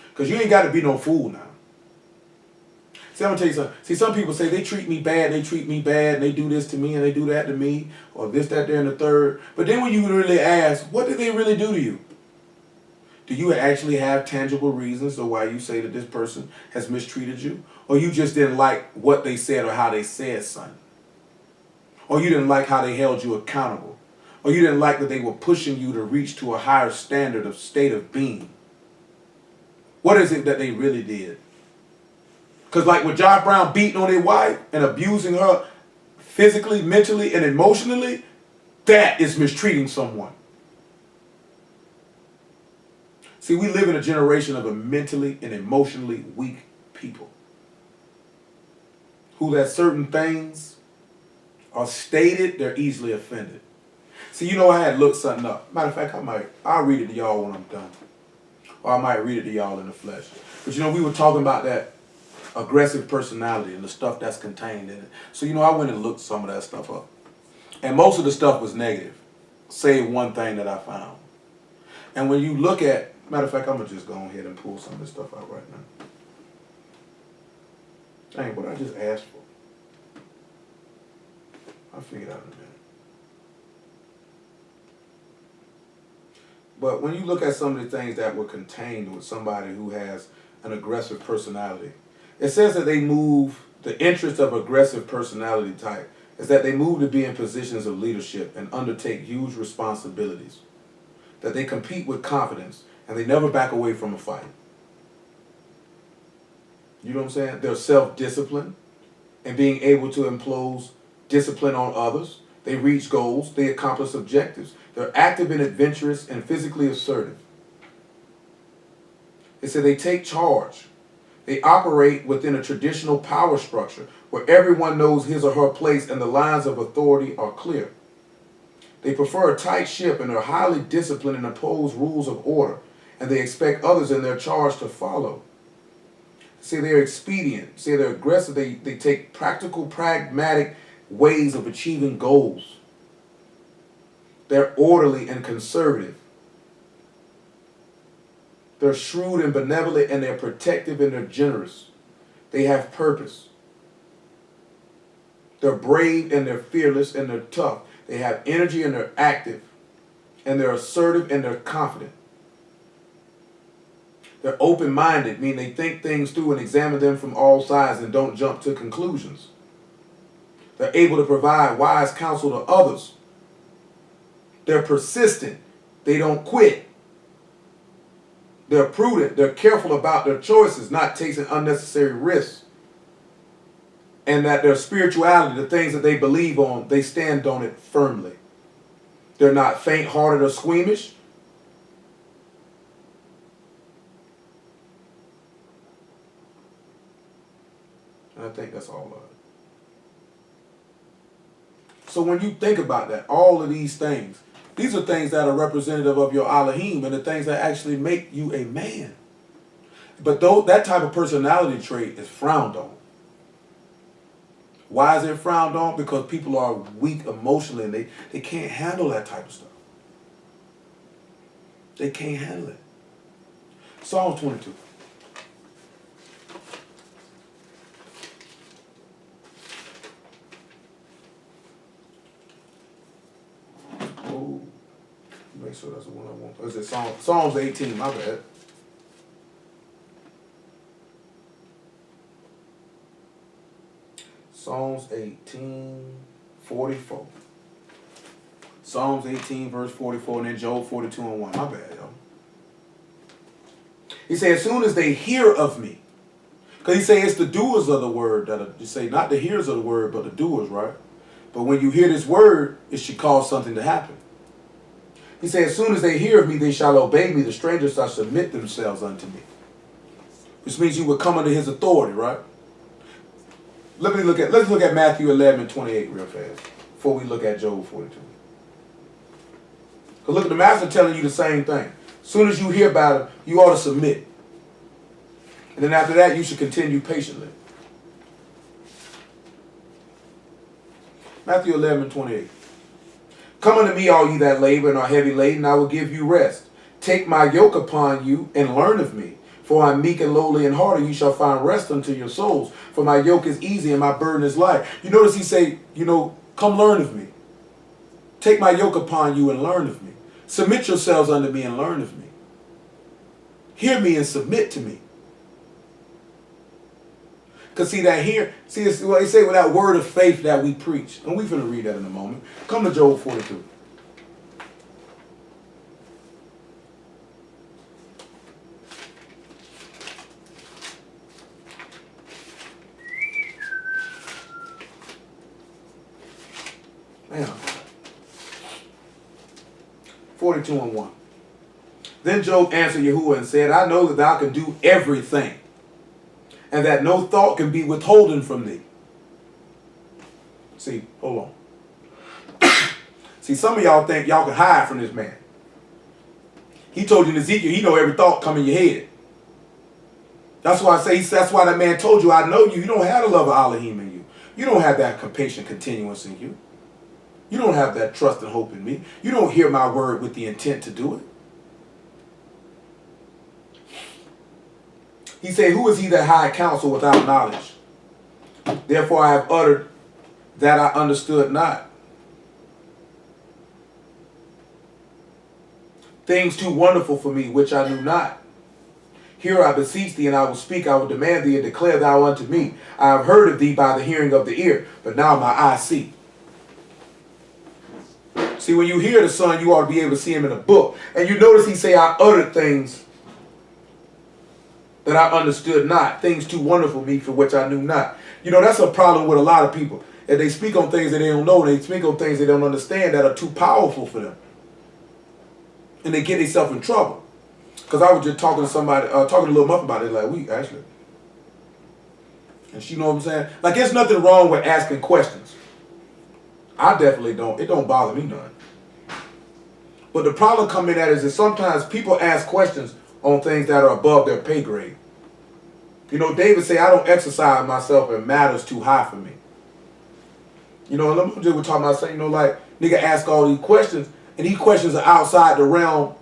Because you ain't got to be no fool now. See, I'm going to tell you something. See, some people say they treat me bad, and they do this to me, and they do that to me, or this, that, there, and the third. But then when you really ask, what did they really do to you? Do you actually have tangible reasons of why you say that this person has mistreated you? Or you just didn't like what they said or how they said something? Or you didn't like how they held you accountable? Or you didn't like that they were pushing you to reach to a higher standard of state of being? What is it that they really did? Because like with John Brown beating on his wife and abusing her physically, mentally, and emotionally, that is mistreating someone. See, we live in a generation of a mentally and emotionally weak people who that certain things are stated, they're easily offended. See, you know, I had looked something up. Matter of fact, I'll read it to y'all when I'm done. Or I might read it to y'all in the flesh. But you know, we were talking about that aggressive personality and the stuff that's contained in it. So, you know, I went and looked some of that stuff up. And most of the stuff was negative, save one thing that I found. And when you look at, matter of fact, I'm going to just go ahead and pull some of this stuff out right now. Dang, what I just asked for. I'll figure it out in a minute. But when you look at some of the things that were contained with somebody who has an aggressive personality, it says that they move, the interest of aggressive personality type is that they move to be in positions of leadership and undertake huge responsibilities. That they compete with confidence and they never back away from a fight. You know what I'm saying? They're self-disciplined and being able to impose discipline on others. They reach goals. They accomplish objectives. They're active and adventurous and physically assertive. It said they take charge. They operate within a traditional power structure where everyone knows his or her place and the lines of authority are clear. They prefer a tight ship and are highly disciplined and oppose rules of order, and they expect others in their charge to follow. Say they're expedient. Say they're aggressive. They take practical, pragmatic ways of achieving goals. They're orderly and conservative. They're shrewd and benevolent, and they're protective and they're generous. They have purpose. They're brave and they're fearless and they're tough. They have energy and they're active. And they're assertive and they're confident. They're open-minded, meaning they think things through and examine them from all sides and don't jump to conclusions. They're able to provide wise counsel to others. They're persistent. They don't quit. They're prudent. They're careful about their choices, not taking unnecessary risks. And that their spirituality, the things that they believe on, they stand on it firmly. They're not faint-hearted or squeamish. And I think that's all of it. So when you think about that, all of these things, these are things that are representative of your Elohim and the things that actually make you a man. But that type of personality trait is frowned on. Why is it frowned on? Because people are weak emotionally and they can't handle that type of stuff. They can't handle it. Psalm 22. make sure that's the one I want. Is it Psalms 18? My bad. Psalms 18, 44. Psalms 18, verse 44, and then Job 42 and 1. My bad, y'all. He said, as soon as they hear of me, because he say it's the doers of the word that are, you say not the hearers of the word, but the doers, right? But when you hear this word, it should cause something to happen. He said, as soon as they hear of me, they shall obey me. The strangers shall submit themselves unto me. Which means you would come under his authority, right? Let's look at Matthew 11 and 28 real fast before we look at Job 42. Because look at the master telling you the same thing. As soon as you hear about it, you ought to submit. And then after that, you should continue patiently. Matthew 11 and 28. Come unto me, all ye that labor and are heavy laden, I will give you rest. Take my yoke upon you and learn of me. For I am meek and lowly in heart, and you shall find rest unto your souls. For my yoke is easy and my burden is light. You notice he say, come learn of me. Take my yoke upon you and learn of me. Submit yourselves unto me and learn of me. Hear me and submit to me. Because it's what they say with that word of faith that we preach. And we're going to read that in a moment. Come to Job 42. Man. 42 and 1. Then Job answered Yahuwah and said, I know that thou can do everything, and that no thought can be withholden from thee. See, hold on. See, some of y'all think y'all can hide from this man. He told you in Ezekiel, he know every thought come in your head. That's why that's why that man told you, I know you. You don't have the love of Elohim in you. You don't have that compassion continuance in you. You don't have that trust and hope in me. You don't hear my word with the intent to do it. He said, who is he that hide counsel without knowledge? Therefore I have uttered that I understood not. Things too wonderful for me, which I knew not. Hear, I beseech thee, and I will speak. I will demand thee, and declare thou unto me. I have heard of thee by the hearing of the ear, but now my eyes see. See, when you hear the Son, you ought to be able to see him in a book. And you notice he say, I uttered things that I understood not. Things too wonderful for me, for which I knew not. That's a problem with a lot of people. If they speak on things that they don't know, they speak on things they don't understand that are too powerful for them. And they get themselves in trouble. Because I was just talking to somebody, talking to Lil Muff about it, like, actually. And she know what I'm saying? Like, there's nothing wrong with asking questions. I definitely don't. It don't bother me none. But the problem coming at is that sometimes people ask questions on things that are above their pay grade. David say, I don't exercise myself in matters too high for me. And we're talking about saying, like, nigga ask all these questions, and these questions are outside the realm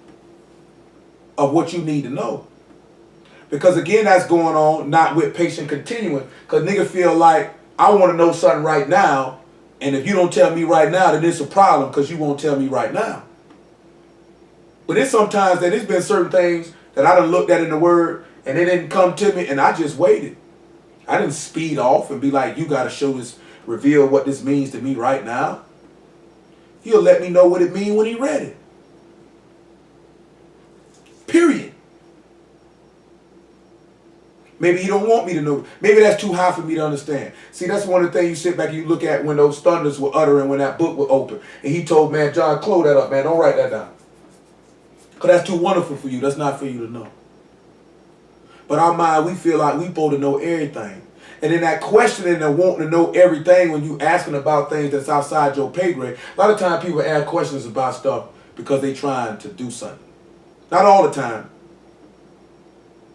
of what you need to know. Because again, that's going on not with patient continuing. Because nigga feel like, I want to know something right now, and if you don't tell me right now, then it's a problem because you won't tell me right now. But it's sometimes that it's been certain things that I done looked at in the word and they didn't come to me and I just waited. I didn't speed off and be like, you got to show this, reveal what this means to me right now. He'll let me know what it means when he read it. Period. Maybe he don't want me to know. Maybe that's too high for me to understand. See, that's one of the things you sit back and you look at when those thunders were uttering, when that book was open. And he told, man, John, close that up, man. Don't write that down. Because that's too wonderful for you. That's not for you to know. But our mind, we feel like we supposed to know everything. And then that questioning and wanting to know everything when you asking about things that's outside your pay grade. A lot of times people ask questions about stuff because they trying to do something. Not all the time.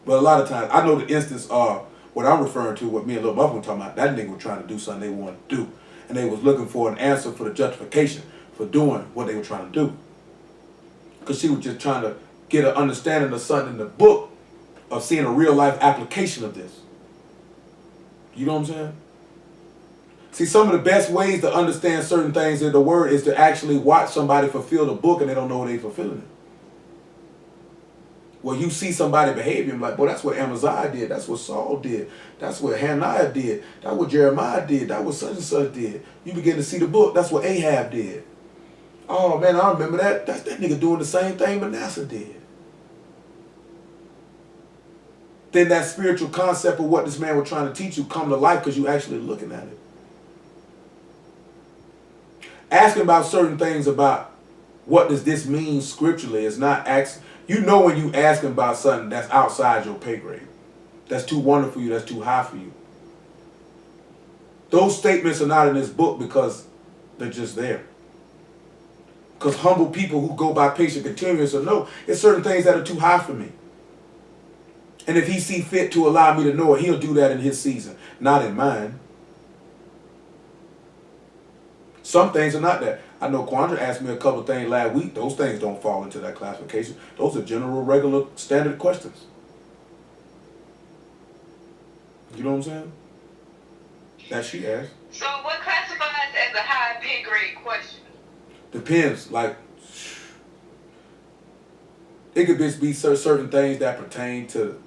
But a lot of times. I know the instance of what I'm referring to, what me and Lil Muff were talking about. That nigga was trying to do something they wanted to do. And they was looking for an answer for the justification for doing what they were trying to do. Because she was just trying to get an understanding of something in the book of seeing a real life application of this. You know what I'm saying? See, some of the best ways to understand certain things in the Word is to actually watch somebody fulfill the book and they don't know they're fulfilling it. Well, you see somebody behaving like, boy, that's what Amaziah did. That's what Saul did. That's what Hananiah did. That's what Jeremiah did. That's what such and such did. You begin to see the book. That's what Ahab did. Oh, man, I remember that. That's that nigga doing the same thing Manasseh did. Then that spiritual concept of what this man was trying to teach you come to life because you actually looking at it. Asking about certain things about what does this mean scripturally is not asking. You know when you asking about something that's outside your pay grade. That's too wonderful for you. That's too high for you. Those statements are not in this book because they're just there. Because humble people who go by patient continuance will know it's certain things that are too high for me. And if he see fit to allow me to know it, he'll do that in his season, not in mine. Some things are not that. I know Quandra asked me a couple of things last week. Those things don't fall into that classification. Those are general, regular, standard questions. You know what I'm saying? That she asked. So what classifies as a high pay grade question? Depends. Like, it could just be certain things that pertain to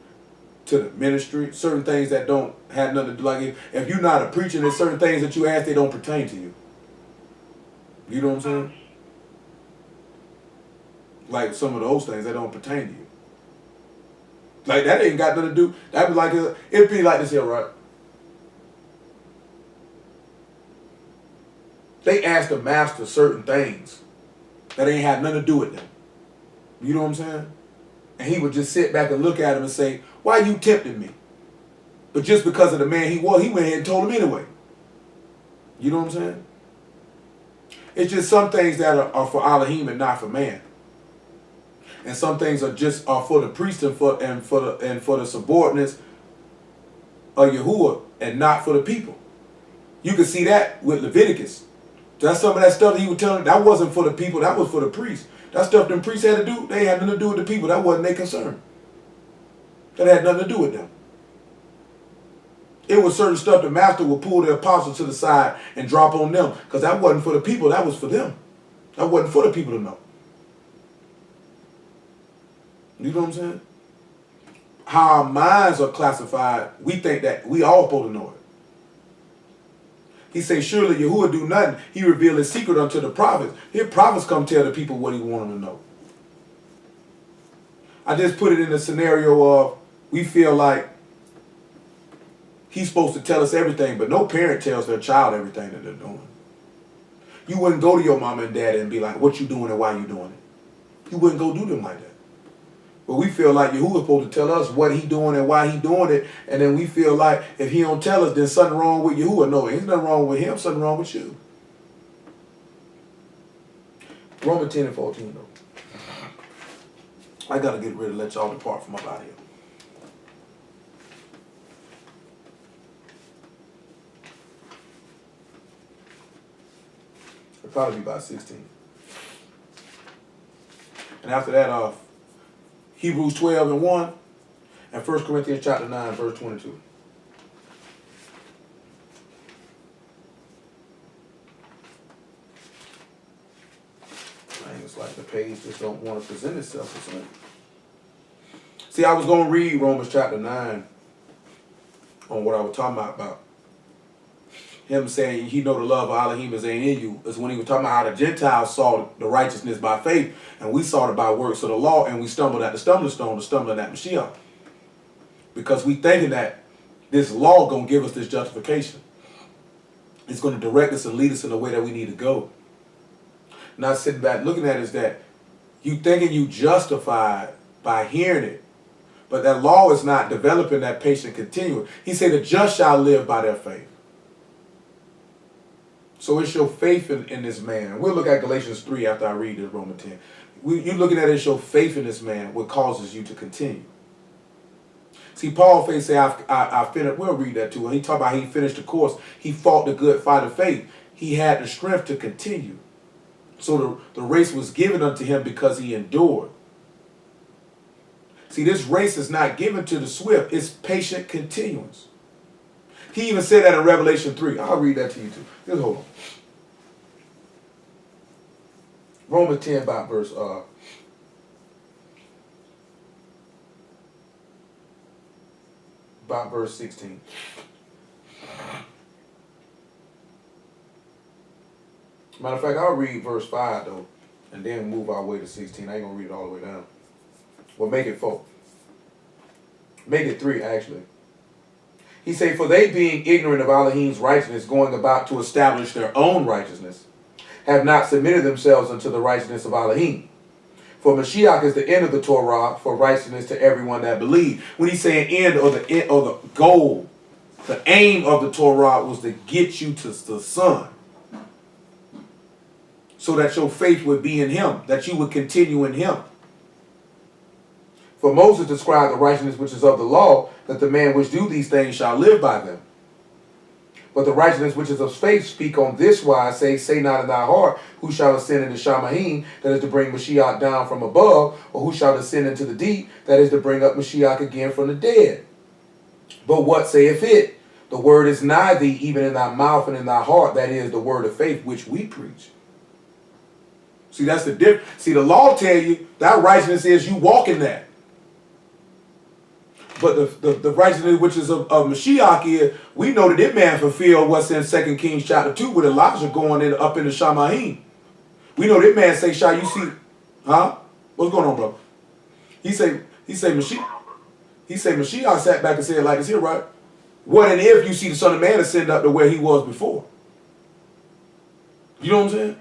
the ministry. Certain things that don't have nothing to do. Like if you're not a preacher, there's certain things that you ask, they don't pertain to you. You know what I'm saying? Like some of those things that don't pertain to you. Like that ain't got nothing to do. That'd be like it'd be like this here, right? They ask the master certain things that ain't had nothing to do with them. You know what I'm saying? And he would just sit back and look at him and say, "Why you tempting me?" But just because of the man he was, he went ahead and told him anyway. You know what I'm saying? It's just some things that are for Elohim and not for man. And some things are for the priest and for the subordinates of Yahuwah and not for the people. You can see that with Leviticus. That's some of that stuff that he was telling. That wasn't for the people. That was for the priests. That stuff them priests had to do, they had nothing to do with the people. That wasn't their concern. That had nothing to do with them. It was certain stuff the master would pull the apostles to the side and drop on them. Because that wasn't for the people. That was for them. That wasn't for the people to know. You know what I'm saying? How our minds are classified, we think that we all supposed to know it. He say, surely Yahuwah do nothing. He revealed his secret unto the prophets. His prophets come tell the people what he want them to know. I just put it in the scenario of we feel like he's supposed to tell us everything, but no parent tells their child everything that they're doing. You wouldn't go to your mama and daddy and be like, what you doing and why you doing it. You wouldn't go do them like that. But we feel like Yahuwah's supposed to tell us what he doing and why he doing it, and then we feel like if he don't tell us, there's something wrong with Yahuwah. No, there's nothing wrong with him, something wrong with you. Romans 10 and 14 though. I gotta get ready to let y'all depart from my body. It'll probably be about 16. And after that, Hebrews 12 and 1 and 1 Corinthians chapter 9, verse 22. Man, it's like the page just don't want to present itself or something. See, I was going to read Romans chapter 9 on what I was talking about him saying he know the love of Elohim is ain't in you. Is when he was talking about how the Gentiles saw the righteousness by faith, and we saw it by works of the law, and we stumbled at the stumbling stone, the stumbling at Mashiach. Because we thinking that this law gonna give us this justification. It's gonna direct us and lead us in the way that we need to go. Not sitting back looking at it is that you thinking you justified by hearing it, but that law is not developing that patient continuum. He said the just shall live by their faith. So it's your faith in this man. We'll look at Galatians 3 after I read this Romans 10. You're looking at it as your faith in this man, what causes you to continue. See, Paul say, I finished, we'll read that too. When he talked about he finished the course, he fought the good fight of faith. He had the strength to continue. So the race was given unto him because he endured. See, this race is not given to the swift. It's patient continuance. He even said that in Revelation 3. I'll read that to you too. Just hold on. Romans 10 about verse 16. Matter of fact, I'll read verse 5 though, and then move our way to 16. I ain't gonna read it all the way down. Well, make it 4. Make it 3 actually. He say, for they being ignorant of Elohim's righteousness, going about to establish their own righteousness, have not submitted themselves unto the righteousness of Elohim. For Mashiach is the end of the Torah for righteousness to everyone that believes. When he's saying end or the goal, the aim of the Torah was to get you to the Son, so that your faith would be in him, that you would continue in him. For Moses described the righteousness which is of the law, that the man which do these things shall live by them. But the righteousness which is of faith speak on this wise, say not in thy heart, who shall ascend into Shamahim, that is to bring Mashiach down from above, or who shall descend into the deep, that is to bring up Mashiach again from the dead. But what saith it? The word is nigh thee, even in thy mouth and in thy heart, that is the word of faith which we preach. See, that's the difference. See, the law tell you that righteousness is you walk in that. But the righteousness which is of Mashiach is, we know that man fulfilled what's in 2 Kings chapter 2 with Elijah going in up into Shamahim. We know that man say, shall you see, huh? What's going on, bro? He say Mashiach sat back and said like this here, right? What and if you see the Son of Man ascend up to where he was before? You know what I'm saying?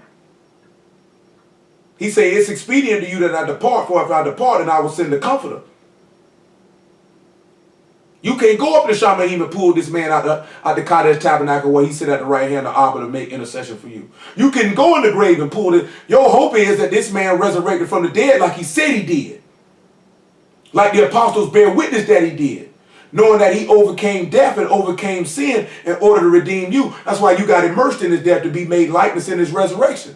He say, it's expedient to you that I depart, for if I depart, then I will send the Comforter. You can't go up to Shamahim and pull this man out the Kadesh tabernacle where he sit at the right hand of Abba to make intercession for you. You can go in the grave and pull it. Your hope is that this man resurrected from the dead like he said he did. Like the apostles bear witness that he did. Knowing that he overcame death and overcame sin in order to redeem you. That's why you got immersed in his death to be made likeness in his resurrection.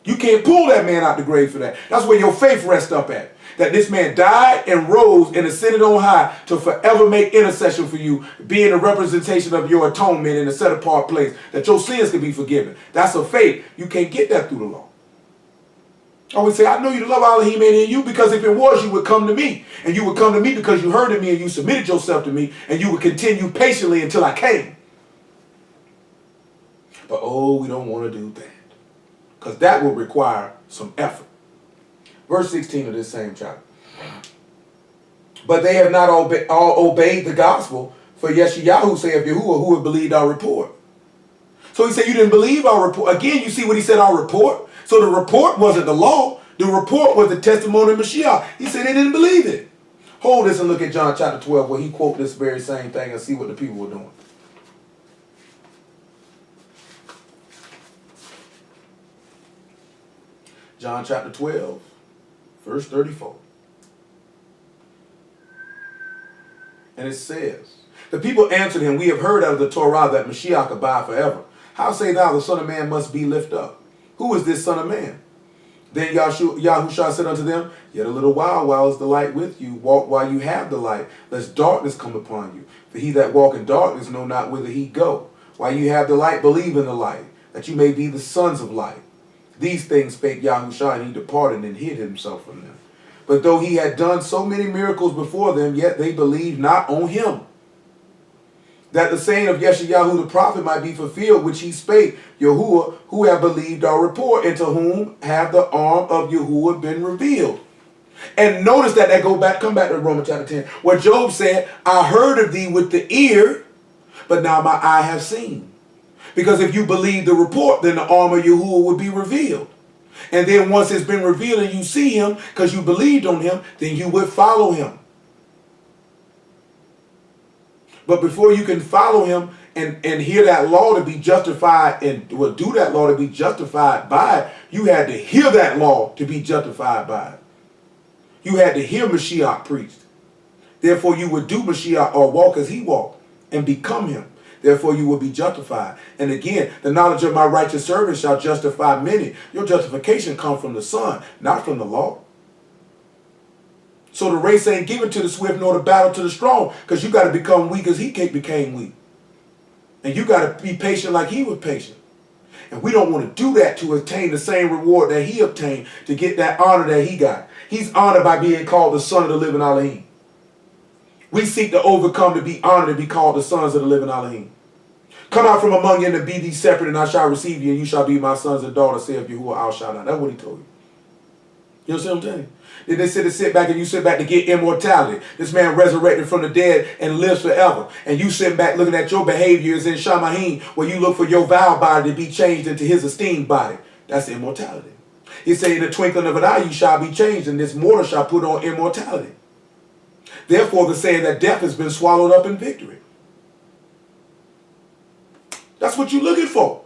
You can't pull that man out the grave for that. That's where your faith rests up at. That this man died and rose and ascended on high to forever make intercession for you, being a representation of your atonement in a set apart place, that your sins can be forgiven. That's a faith. You can't get that through the law. I always say, I know you to love Elohim ain't in you, because if it was, you would come to me. And you would come to me because you heard of me and you submitted yourself to me, and you would continue patiently until I came. But oh, we don't want to do that, because that will require some effort. Verse 16 of this same chapter. But they have not all obeyed the gospel, for Yeshayahu saith Yahuwah, who have believed our report. So he said, you didn't believe our report. Again, you see what he said, our report. So the report wasn't the law. The report was the testimony of Mashiach. He said they didn't believe it. Hold this and look at John chapter 12, where he quote this very same thing and see what the people were doing. John chapter 12. Verse 34. And it says, the people answered him, we have heard out of the Torah that Mashiach abide forever. How say thou the Son of Man must be lifted up? Who is this Son of Man? Then Yahushua said unto them, yet a little while is the light with you. Walk while you have the light, lest darkness come upon you. For he that walk in darkness know not whither he go. While you have the light, believe in the light, that you may be the sons of light. These things spake Yahushua, and he departed and hid himself from them. But though he had done so many miracles before them, yet they believed not on him. That the saying of Yeshayahu the prophet might be fulfilled, which he spake, Yahuwah, who have believed our report, and to whom have the arm of Yahuwah been revealed. And notice that come back to Romans chapter 10, where Job said, I heard of thee with the ear, but now my eye have seen. Because if you believe the report, then the arm of Yahuwah would be revealed. And then once it's been revealed and you see him, because you believed on him, then you would follow him. But before you can follow him and hear that law to be justified and will do that law to be justified by it, you had to hear that law to be justified by it. You had to hear Mashiach preached. Therefore you would do Mashiach or walk as he walked and become him. Therefore you will be justified. And again, the knowledge of my righteous servant shall justify many. Your justification comes from the Son, not from the law. So the race ain't given to the swift nor the battle to the strong, because you got to become weak as he became weak. And you got to be patient like he was patient. And we don't want to do that to attain the same reward that he obtained, to get that honor that he got. He's honored by being called the son of the living Elohim. We seek to overcome to be honored and be called the sons of the living Elohim. Come out from among you and be thee separate, and I shall receive you, and you shall be my sons and daughters, saith Yahuwah al Shaddai. That's what he told you. You understand what I'm telling you? Then they said to sit back and you sit back to get immortality. This man resurrected from the dead and lives forever. And you sitting back looking at your behaviors in Shamahim, where you look for your vile body to be changed into his esteemed body. That's immortality. He said, in the twinkling of an eye you shall be changed, and this mortal shall put on immortality. Therefore, the saying that death has been swallowed up in victory. That's what you're looking for.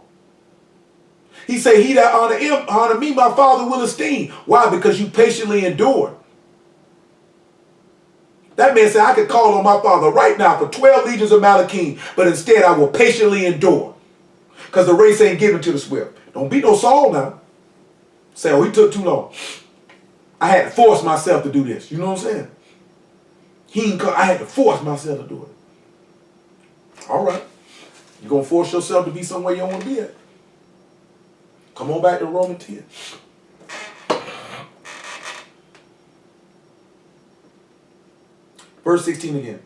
He said, he that honor me, my Father will esteem. Why? Because you patiently endured. That man said, I could call on my Father right now for 12 legions of Malachim, but instead I will patiently endure. Because the race ain't given to the swift. Don't be no Saul now. Say, oh, he took too long. I had to force myself to do this. You know what I'm saying? I had to force myself to do it. All right. You're going to force yourself to be somewhere you don't want to be at. Come on back to Romans 10. Verse 16 again.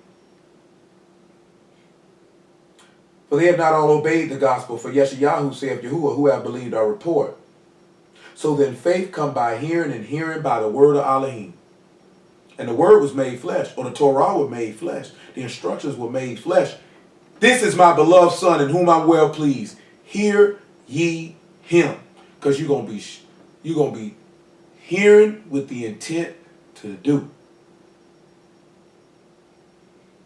For they have not all obeyed the gospel. For Yeshayahu saith Yahuwah, who have believed our report. So then faith come by hearing, and hearing by the word of Elohim. And the word was made flesh, or the Torah was made flesh. The instructions were made flesh. This is my beloved son in whom I'm well pleased. Hear ye him. Because you're gonna be hearing with the intent to do.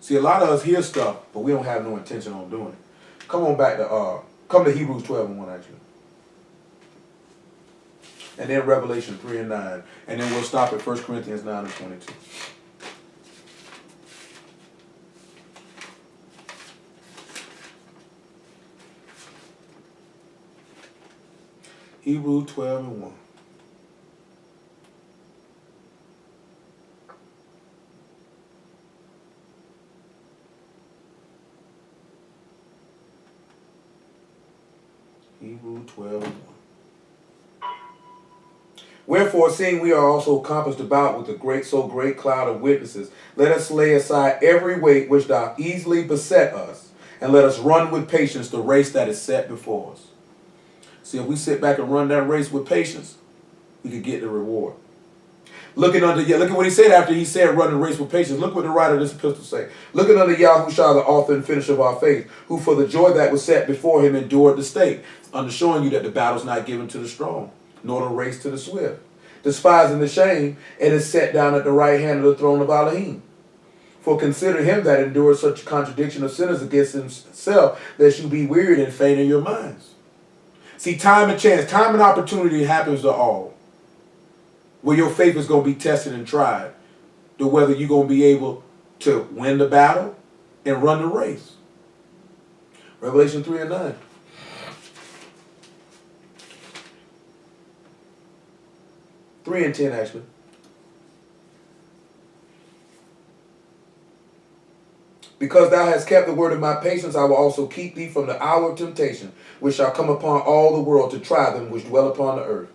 See, a lot of us hear stuff, but we don't have no intention on doing it. Come on back to come to Hebrews 12 and 1 actually. And then Revelation 3 and 9. And then we'll stop at 1 Corinthians 9 and 22. Hebrews 12 and 1. Hebrews 12 and 1. Wherefore, seeing we are also compassed about with so great cloud of witnesses, let us lay aside every weight which doth easily beset us, and let us run with patience the race that is set before us. See, if we sit back and run that race with patience, we could get the reward. Look at what he said after he said run the race with patience. Look what the writer of this epistle say. Looking unto Yahushua, the author and finisher of our faith, who for the joy that was set before him endured the stake, undershowing you that the battle's not given to the strong, nor the race to the swift, despising the shame, and is set down at the right hand of the throne of Elohim. For consider him that endured such a contradiction of sinners against himself, that you be wearied and faint in your minds. See, time and chance, time and opportunity happens to all. Where your faith is going to be tested and tried. To whether you're going to be able to win the battle and run the race. Revelation 3 and 9. Three and 10 actually. Because thou hast kept the word of my patience, I will also keep thee from the hour of temptation, which shall come upon all the world to try them which dwell upon the earth.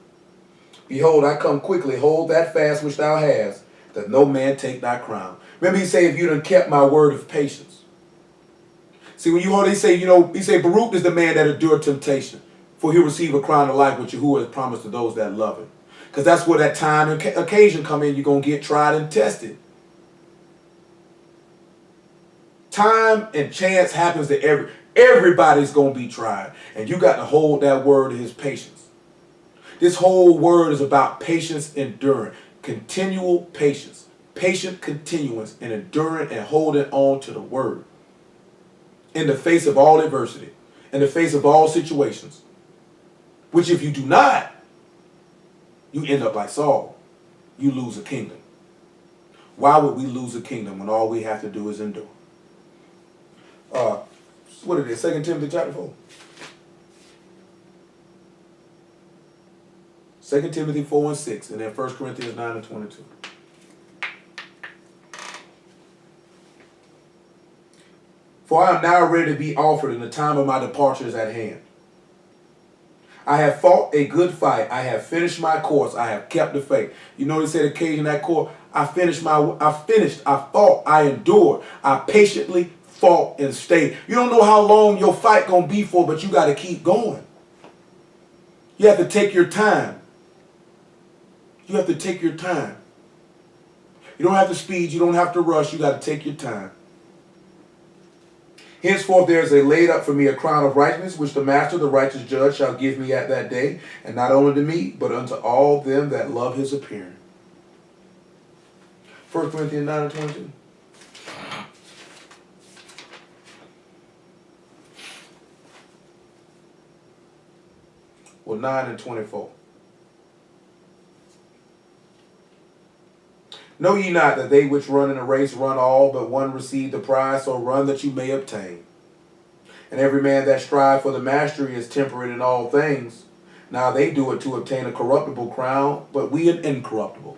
Behold, I come quickly, hold that fast which thou hast, that no man take thy crown. Remember he say, if you done kept my word of patience. See, when you hold, he say, Baruch is the man that endured temptation, for he'll receive a crown of life which Yahuwah has promised to those that love him. Because that's where that time and occasion come in. You're going to get tried and tested. Time and chance happens to everybody's going to be tried. And you got to hold that word of his patience. This whole word is about patience, enduring, continual patience, patient continuance, and enduring and holding on to the word. In the face of all adversity, in the face of all situations. Which if you do not, you end up like Saul. You lose a kingdom. Why would we lose a kingdom when all we have to do is endure? What it is, 2 Timothy chapter 4. 2 Timothy 4 and 6, and then 1 Corinthians 9 and 22. For I am now ready to be offered, and the time of my departure is at hand. I have fought a good fight. I have finished my course. I have kept the faith. You know, he said occasion that course. I fought, I endured, I patiently fought and stayed. You don't know how long your fight gonna be for, but you got to keep going. You have to take your time. You have to take your time. You don't have to speed. You don't have to rush. You got to take your time. Henceforth there is laid up for me a crown of righteousness, which the master, the righteous judge, shall give me at that day, and not only to me, but unto all them that love his appearing. 1 Corinthians 9 and 22. Well, 9 and 24. Know ye not that they which run in a race run all, but one receive the prize, so run that you may obtain. And every man that strive for the mastery is temperate in all things. Now they do it to obtain a corruptible crown, but we an incorruptible.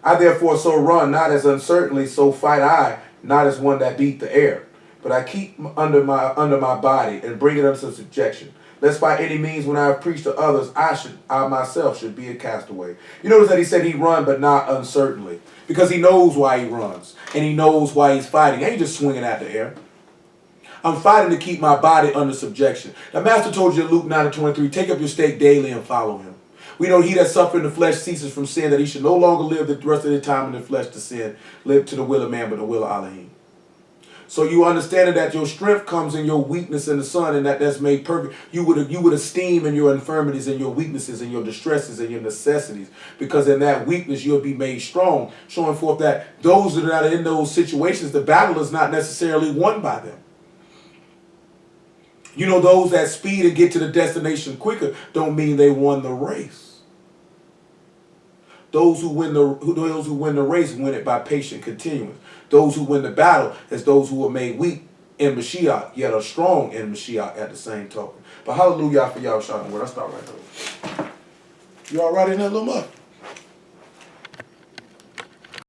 I therefore so run, not as uncertainly, so fight I, not as one that beat the air. But I keep under my body, and bring it unto subjection, lest by any means when I have preached to others, I myself should be a castaway. You notice that he said he run, but not uncertainly. Because he knows why he runs. And he knows why he's fighting. He ain't just swinging at the air. I'm fighting to keep my body under subjection. The master told you in Luke 9 and 23, take up your stake daily and follow him. We know he that suffereth in the flesh ceases from sin, that he should no longer live the rest of the time in the flesh to sin, live to the will of man, but the will of Elohim. So you understand that your strength comes in your weakness in the Son, and that's made perfect. You would esteem in your infirmities and your weaknesses and your distresses and your necessities, because in that weakness you'll be made strong, showing forth that those that are in those situations, the battle is not necessarily won by them. You know, those that speed and get to the destination quicker don't mean they won the race. Those who win the race win it by patient continuance. Those who win the battle is those who are made weak in Mashiach, yet are strong in Mashiach at the same token. But hallelujah for y'all, Shalom. Word. I start right there. You all right in there, little mutt?